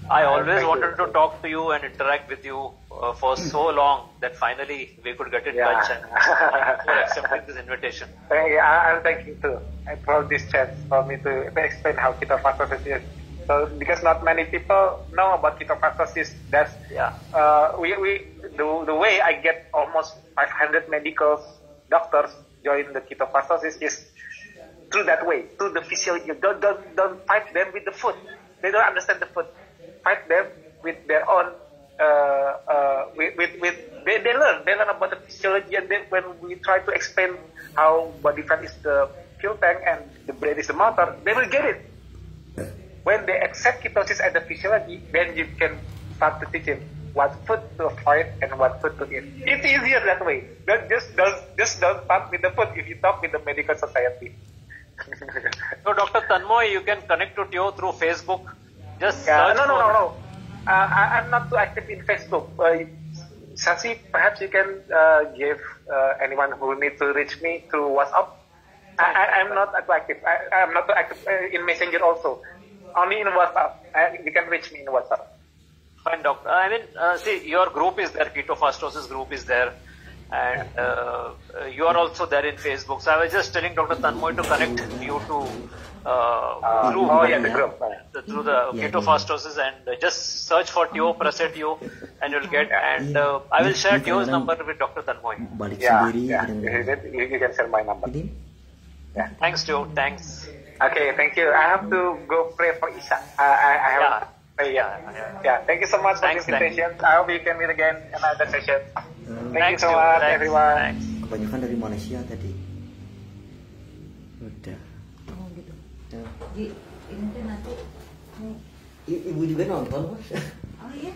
Speaker 2: I always wanted to talk to you and interact with you for so long that finally we could get in touch, and thank you for accepting this invitation.
Speaker 1: I'm thanking too for this chance for me to explain how Keto Fastosis is. So because not many people know about Keto Fastosis, that's the way I get almost 500 medical doctors join the Keto Fastosis is through that way, through the physiology. Don't fight them with the food. They don't understand the food. Fight them with their own. They learn about the physiology, and then when we try to explain how body fat is the fuel tank and the brain is the motor, they will get it. When they accept ketosis as the physiology, then you can start to teach them what food to avoid and what food to eat. It's easier that way. Don't start with the food if you talk with the medical society.
Speaker 2: So, Dr. Tanmoy, you can connect to Theo through Facebook. Just
Speaker 1: No. I'm not too active in Facebook. Shashi, perhaps you can give anyone who needs to reach me through WhatsApp. I'm not too active. I'm not too active in Messenger also. Only in WhatsApp. You can reach me in WhatsApp.
Speaker 2: Fine, doctor. I mean, see, your group is there. Keto Fastosis group is there. And you are also there in Facebook. So I was just telling Dr. Tanmoy to connect you to through the Keto Fastosis, and just search for Theo, press Theo, and you'll get. And I will share Theo's number with Dr. Tanmoy.
Speaker 1: You can share my number.
Speaker 2: Thanks, Theo. Thanks.
Speaker 1: Okay, thank you. I have to go pray for Isha. I have. Thank you so much for this invitation. I hope we can meet again in another session. Thank you so much, everyone.
Speaker 4: Kebanyakan dari Malaysia tadi. Udah.
Speaker 5: Oh gitu. Ini nanti
Speaker 4: Ibu juga nonton, Mas.
Speaker 5: Oh iya.